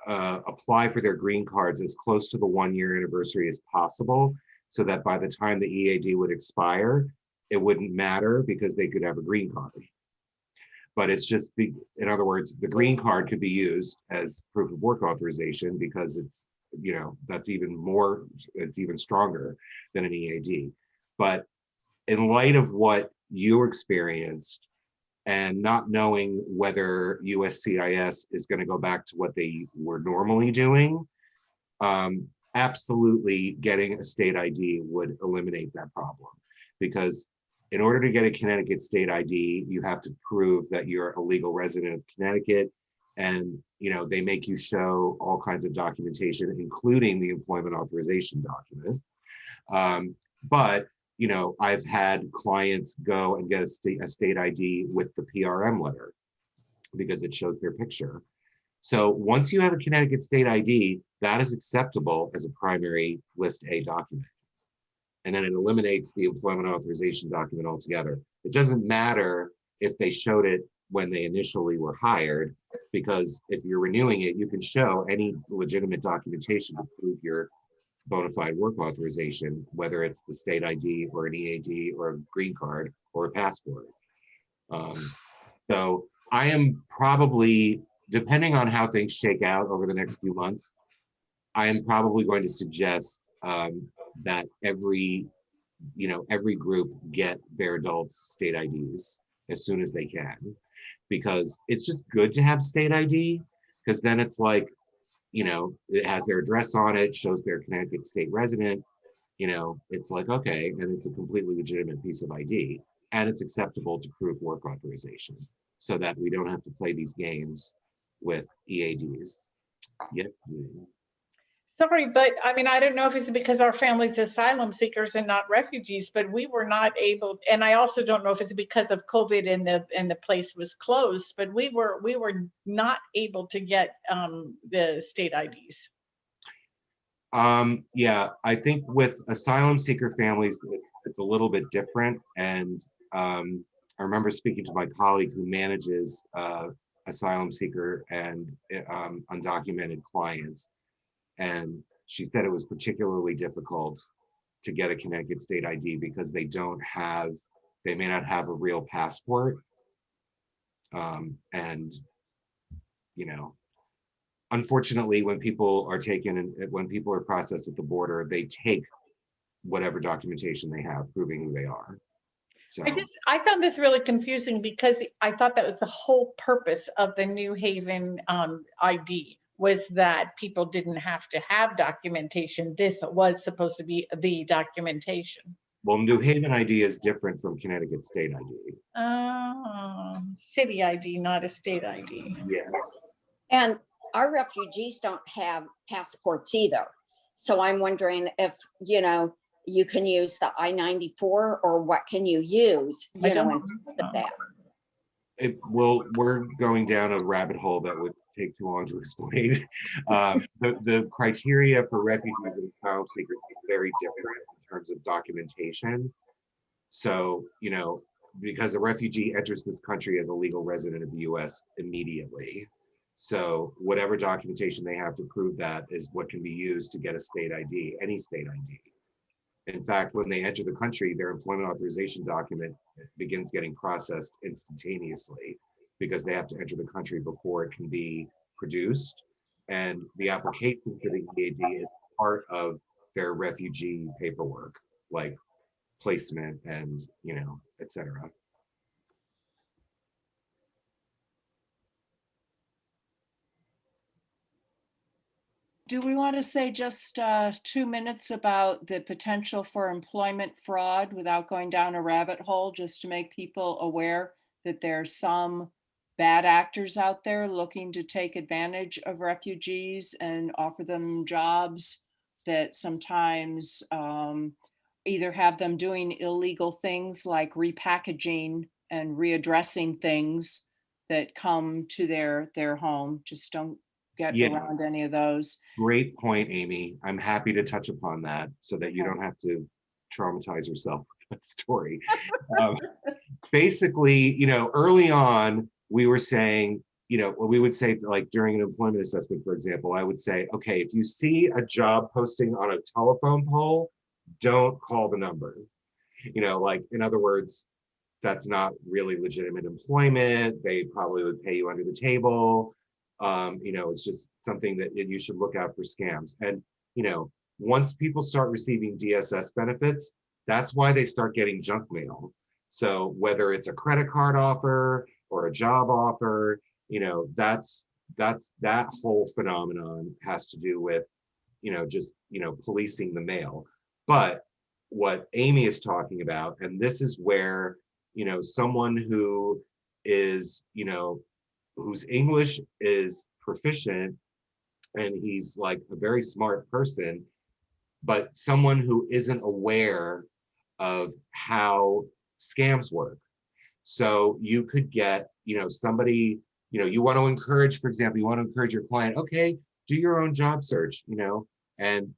apply for their green cards as close to the 1-year anniversary as possible, so that by the time the EAD would expire, it wouldn't matter because they could have a green card. But it's just, in other words, the green card could be used as proof of work authorization because it's, that's even more, it's even stronger than an EAD. But in light of what you experienced and not knowing whether USCIS is going to go back to what they were normally doing, absolutely getting a state ID would eliminate that problem. Because in order to get a Connecticut state ID, you have to prove that you're a legal resident of Connecticut, and they make you show all kinds of documentation, including the employment authorization document. But I've had clients go and get a state ID with the PRM letter because it shows their picture. So once you have a Connecticut state ID, that is acceptable as a primary List A document. And then it eliminates the employment authorization document altogether. It doesn't matter if they showed it when they initially were hired, because if you're renewing it, you can show any legitimate documentation to prove your bona fide work authorization, whether it's the state ID or an EAD or a green card or a passport. So I am probably, depending on how things shake out over the next few months, I am probably going to suggest that every group get their adults state IDs as soon as they can, because it's just good to have state ID, because then it's like, it has their address on it, shows they're Connecticut state resident, it's like, okay, and it's a completely legitimate piece of ID, and it's acceptable to prove work authorization, so that we don't have to play these games with EADs. Yes. Sorry, but I mean, I don't know if it's because our family's asylum seekers and not refugees, but we were not able, and I also don't know if it's because of COVID and the place was closed, but we were not able to get the state IDs. Yeah, I think with asylum seeker families, it's a little bit different. And I remember speaking to my colleague who manages asylum seeker and undocumented clients. And she said it was particularly difficult to get a Connecticut state ID because they may not have a real passport. And, unfortunately, when people are taken and when people are processed at the border, they take whatever documentation they have proving who they are. So I found this really confusing because I thought that was the whole purpose of the New Haven ID, was that people didn't have to have documentation. This was supposed to be the documentation. Well, New Haven ID is different from Connecticut state ID. Oh, city ID, not a state ID. Yes. And our refugees don't have passports either. So I'm wondering if, you can use the I-94, or what can you use, I don't instead of that? we're going down a rabbit hole that would take too long to explain. The criteria for refugees and asylum seekers is very different in terms of documentation. So, because a refugee enters this country as a legal resident of the US immediately. So whatever documentation they have to prove that is what can be used to get a state ID, any state ID. In fact, when they enter the country, their employment authorization document begins getting processed instantaneously because they have to enter the country before it can be produced. And the application for the EAD is part of their refugee paperwork, like placement and, et cetera. Do we want to say just 2 minutes about the potential for employment fraud without going down a rabbit hole, just to make people aware that there's some bad actors out there looking to take advantage of refugees and offer them jobs that sometimes either have them doing illegal things like repackaging and readdressing things that come to their home. Just don't get Yeah. around any of those. Great point, Amy. I'm happy to touch upon that so that you don't have to traumatize yourself with that story. Basically, early on, we were saying, we would say, like during an employment assessment, for example, I would say, okay, if you see a job posting on a telephone pole, don't call the number. Like, in other words, that's not really legitimate employment. They probably would pay you under the table. It's just something that you should look out for scams. And, once people start receiving DSS benefits, that's why they start getting junk mail. So whether it's a credit card offer or a job offer, that's that whole phenomenon has to do with, just, policing the mail. But what Amy is talking about, and this is where, someone who is, whose English is proficient and he's like a very smart person, but someone who isn't aware of how scams work. So you could get, somebody, you want to encourage, for example, you want to encourage your client, okay, do your own job search, and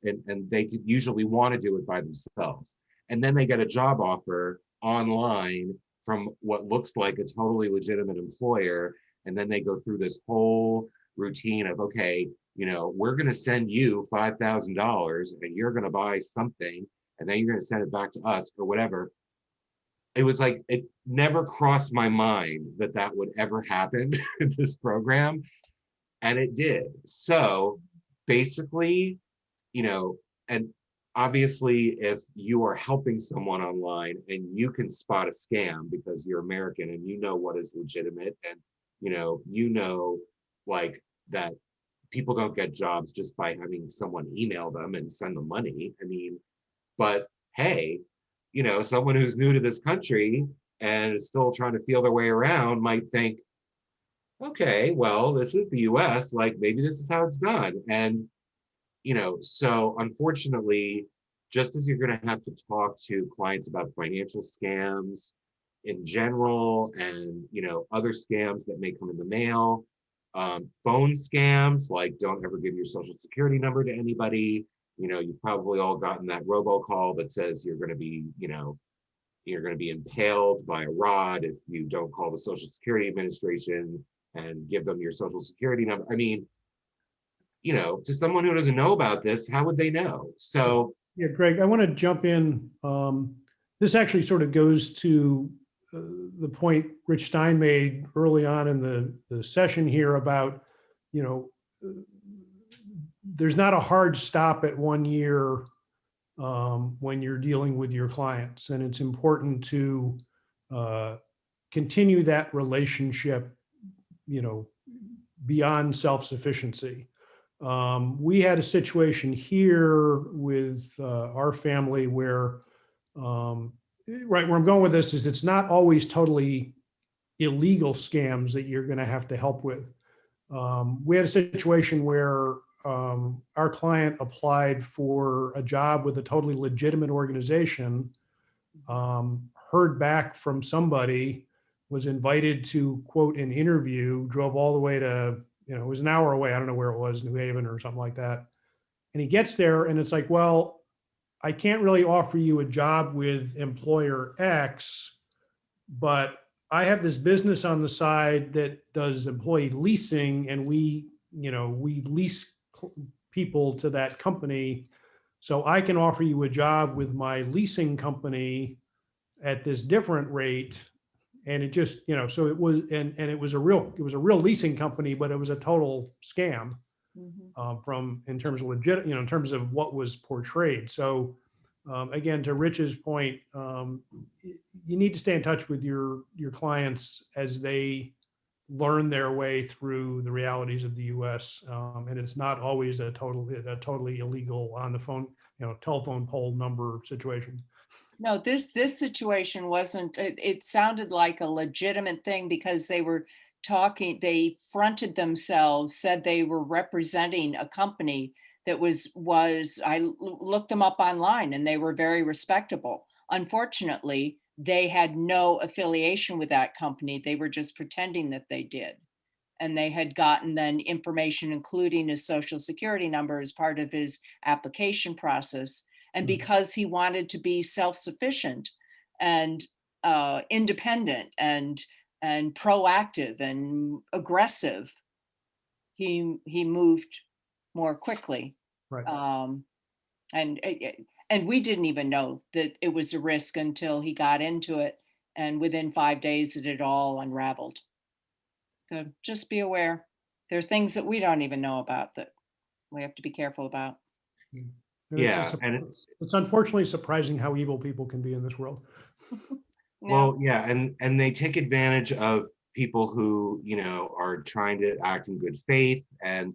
they could usually want to do it by themselves. And then they get a job offer online from what looks like a totally legitimate employer. And then they go through this whole routine of, okay, we're going to send you $5,000 and you're going to buy something and then you're going to send it back to us or whatever. It was like, it never crossed my mind that that would ever happen in this program. And it did. So basically, and obviously if you are helping someone online and you can spot a scam because you're American and what is legitimate and like that people don't get jobs just by having someone email them and send them money. I mean, but hey, someone who's new to this country and is still trying to feel their way around might think, okay, well, this is the US, like maybe this is how it's done. And, so unfortunately, just as you're going to have to talk to clients about financial scams in general and, other scams that may come in the mail, phone scams, like don't ever give your social security number to anybody. You've probably all gotten that robocall that says you're going to be, you're going to be impaled by a rod if you don't call the Social Security Administration and give them your social security number. I mean, to someone who doesn't know about this, how would they know? So Yeah, Greg, I want to jump in. This actually sort of goes to the point Rich Stein made early on in the session here about, there's not a hard stop at 1 year when you're dealing with your clients. And it's important to continue that relationship, beyond self-sufficiency. We had a situation here with our family where, right where I'm going with this is it's not always totally illegal scams that you're going to have to help with. We had a situation where our client applied for a job with a totally legitimate organization, heard back from somebody was invited to quote an interview, drove all the way to, it was an hour away. I don't know where it was, New Haven or something like that. And he gets there and it's like, well, I can't really offer you a job with employer X, but I have this business on the side that does employee leasing, and we lease people to that company. So I can offer you a job with my leasing company at this different rate. And it just, so it was, and it was a real leasing company, but it was a total scam in terms of legit, in terms of what was portrayed. So again, to Rich's point, you need to stay in touch with your clients as they learn their way through the realities of the U.S. And it's not always a totally illegal on the phone, telephone pole number situation. No, this situation wasn't, it sounded like a legitimate thing because they were talking, they fronted themselves, said they were representing a company that I looked them up online and they were very respectable. Unfortunately, they had no affiliation with that company. They were just pretending that they did. And they had gotten then information, including his social security number, as part of his application process. And because he wanted to be self-sufficient and independent and proactive and aggressive, he moved more quickly. Right. And we didn't even know that it was a risk until he got into it. And within 5 days, it had all unraveled. So just be aware. There are things that we don't even know about that we have to be careful about. And Yeah, it's unfortunately surprising how evil people can be in this world. Well, yeah, and they take advantage of people who, are trying to act in good faith. And,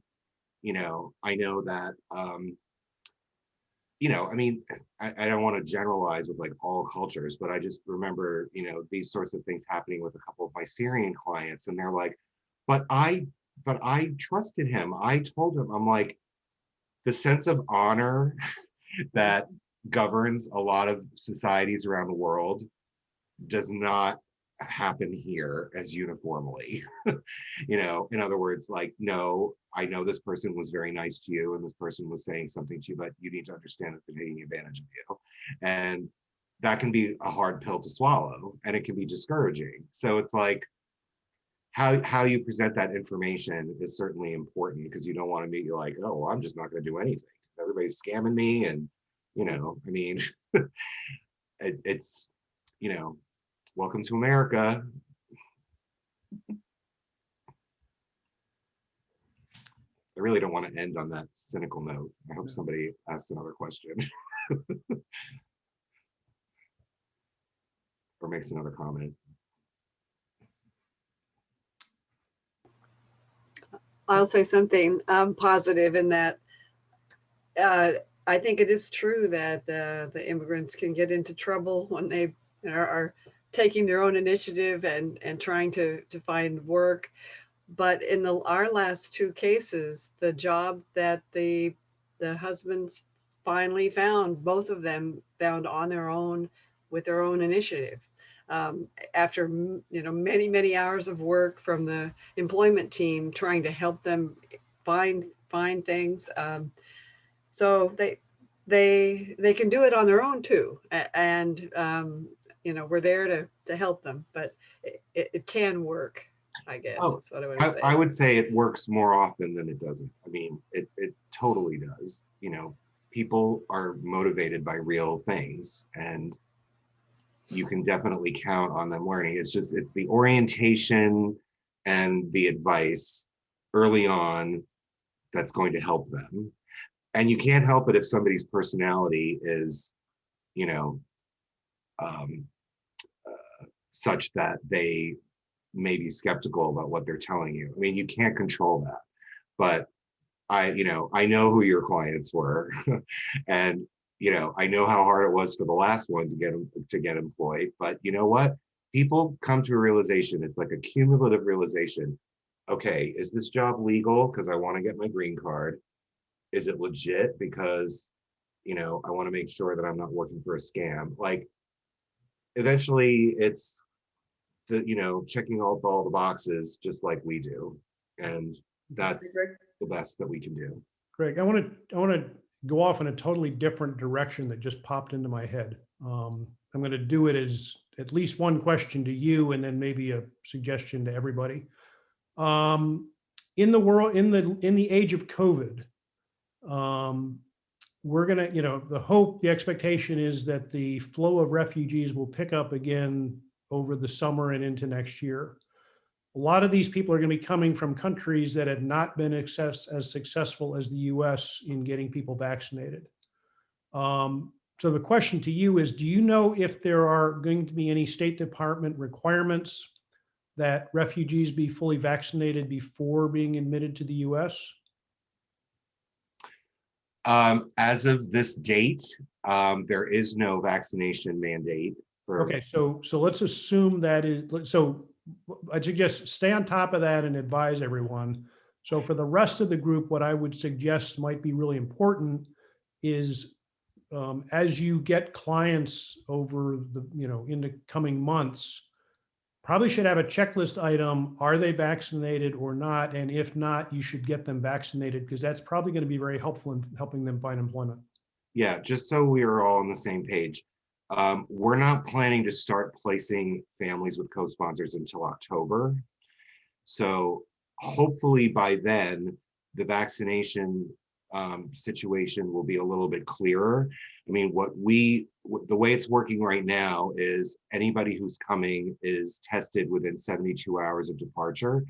I know that, I mean, I don't want to generalize with like all cultures, but I just remember, these sorts of things happening with a couple of my Syrian clients. And they're like, but I trusted him. I told him, I'm like, the sense of honor that governs a lot of societies around the world does not happen here as uniformly. In other words, like, no, I know this person was very nice to you and this person was saying something to you, but you need to understand that they're taking advantage of you. And that can be a hard pill to swallow and it can be discouraging. So it's like, how you present that information is certainly important, because you don't want to be like, oh, well, I'm just not going to do anything because everybody's scamming me. And, I mean, it's, welcome to America. I really don't want to end on that cynical note. I hope somebody asks another question or makes another comment. I'll say something positive in that I think it is true that the immigrants can get into trouble when they are taking their own initiative and trying to find work. But in our last two cases, the job that the husbands finally found, both of them found on their own with their own initiative. After many hours of work from the employment team trying to help them find things, so they can do it on their own too, and we're there to help them, but it can work, I guess. Oh, that's what I would say. I would say it works more often than it doesn't. I mean, it totally does. People are motivated by real things, and you can definitely count on them learning. It's the orientation and the advice early on that's going to help them. And you can't help it if somebody's personality is, such that they may be skeptical about what they're telling you. I mean, you can't control that. But I know who your clients were, and I know how hard it was for the last one to get employed. But you know what? People come to a realization. It's like a cumulative realization. Okay, is this job legal because I want to get my green card? Is it legit because I want to make sure that I'm not working for a scam? Like, eventually, it's checking off all the boxes just like we do. And that's the best that we can do. Greg, I want to go off in a totally different direction that just popped into my head. I'm going to do it as at least one question to you, and then maybe a suggestion to everybody. In the world, in the age of COVID, we're going to, the expectation is that the flow of refugees will pick up again over the summer and into next year. A lot of these people are going to be coming from countries that have not been as successful as the US in getting people vaccinated. So the question to you is, do you know if there are going to be any State Department requirements that refugees be fully vaccinated before being admitted to the US? As of this date, there is no vaccination mandate for. Okay, so let's assume that is, so I suggest stay on top of that and advise everyone. So for the rest of the group, what I would suggest might be really important is as you get clients over the, in the coming months, probably should have a checklist item. Are they vaccinated or not? And if not, you should get them vaccinated, because that's probably going to be very helpful in helping them find employment. Yeah, just so we are all on the same page. We're not planning to start placing families with co-sponsors until October. So hopefully by then, the vaccination situation will be a little bit clearer. I mean, the way it's working right now is anybody who's coming is tested within 72 hours of departure.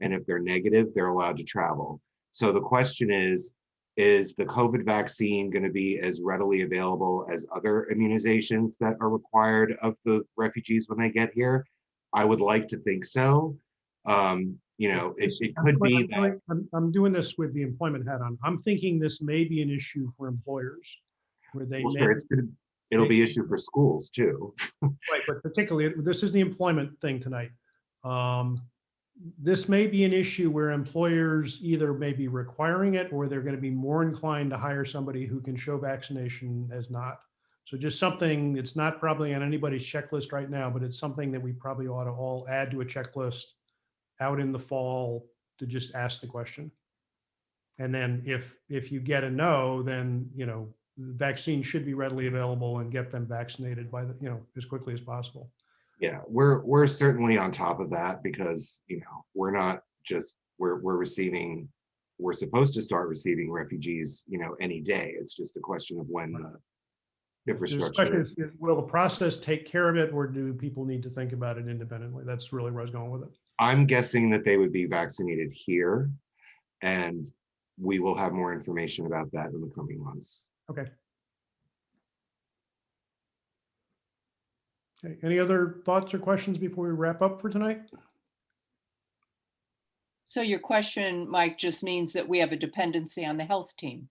And if they're negative, they're allowed to travel. So the question is the COVID vaccine going to be as readily available as other immunizations that are required of the refugees when they get here? I would like to think so. It could be that. I'm doing this with the employment hat on. I'm thinking this may be an issue for employers where they Well, sure, it'll be issue for schools too. Right, but particularly, this is the employment thing tonight. This may be an issue where employers either may be requiring it, or they're going to be more inclined to hire somebody who can show vaccination as not. So just something, it's not probably on anybody's checklist right now, but it's something that we probably ought to all add to a checklist out in the fall to just ask the question. And then if you get a no, then, the vaccine should be readily available, and get them vaccinated by as quickly as possible. Yeah, we're certainly on top of that, because we're not just we're supposed to start receiving refugees any day. It's just a question of when the infrastructure. Will the process take care of it, or do people need to think about it independently? That's really where I was going with it. I'm guessing that they would be vaccinated here, and we will have more information about that in the coming months. Okay. Okay, any other thoughts or questions before we wrap up for tonight? So your question, Mike, just means that we have a dependency on the health team.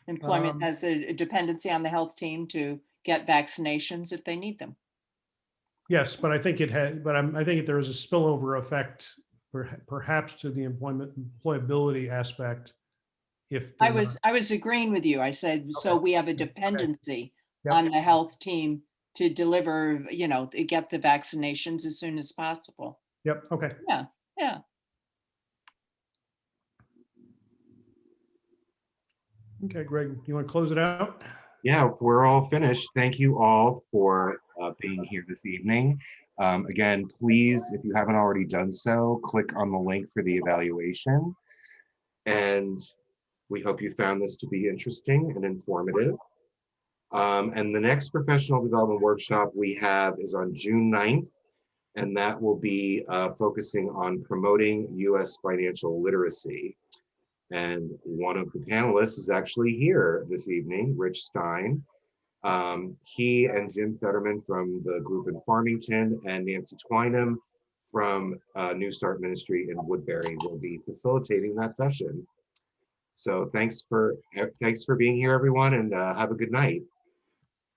Employment has a dependency on the health team to get vaccinations if they need them. Yes, but I think it had, I think there is a spillover effect, perhaps to the employability aspect. If I was agreeing with you. I said, okay. So we have a dependency on the health team to deliver, to get the vaccinations as soon as possible. Yep. Okay. Yeah. Yeah. Okay, Greg, you want to close it out? Yeah, if we're all finished, thank you all for being here this evening. Again, please, if you haven't already done so, click on the link for the evaluation. And we hope you found this to be interesting and informative. And the next professional development workshop we have is on June 9th, and that will be focusing on promoting U.S. financial literacy. And one of the panelists is actually here this evening, Rich Stein. He and Jim Fetterman from the group in Farmington and Nancy Twynham from New Start Ministry in Woodbury will be facilitating that session. So thanks for being here, everyone, and have a good night.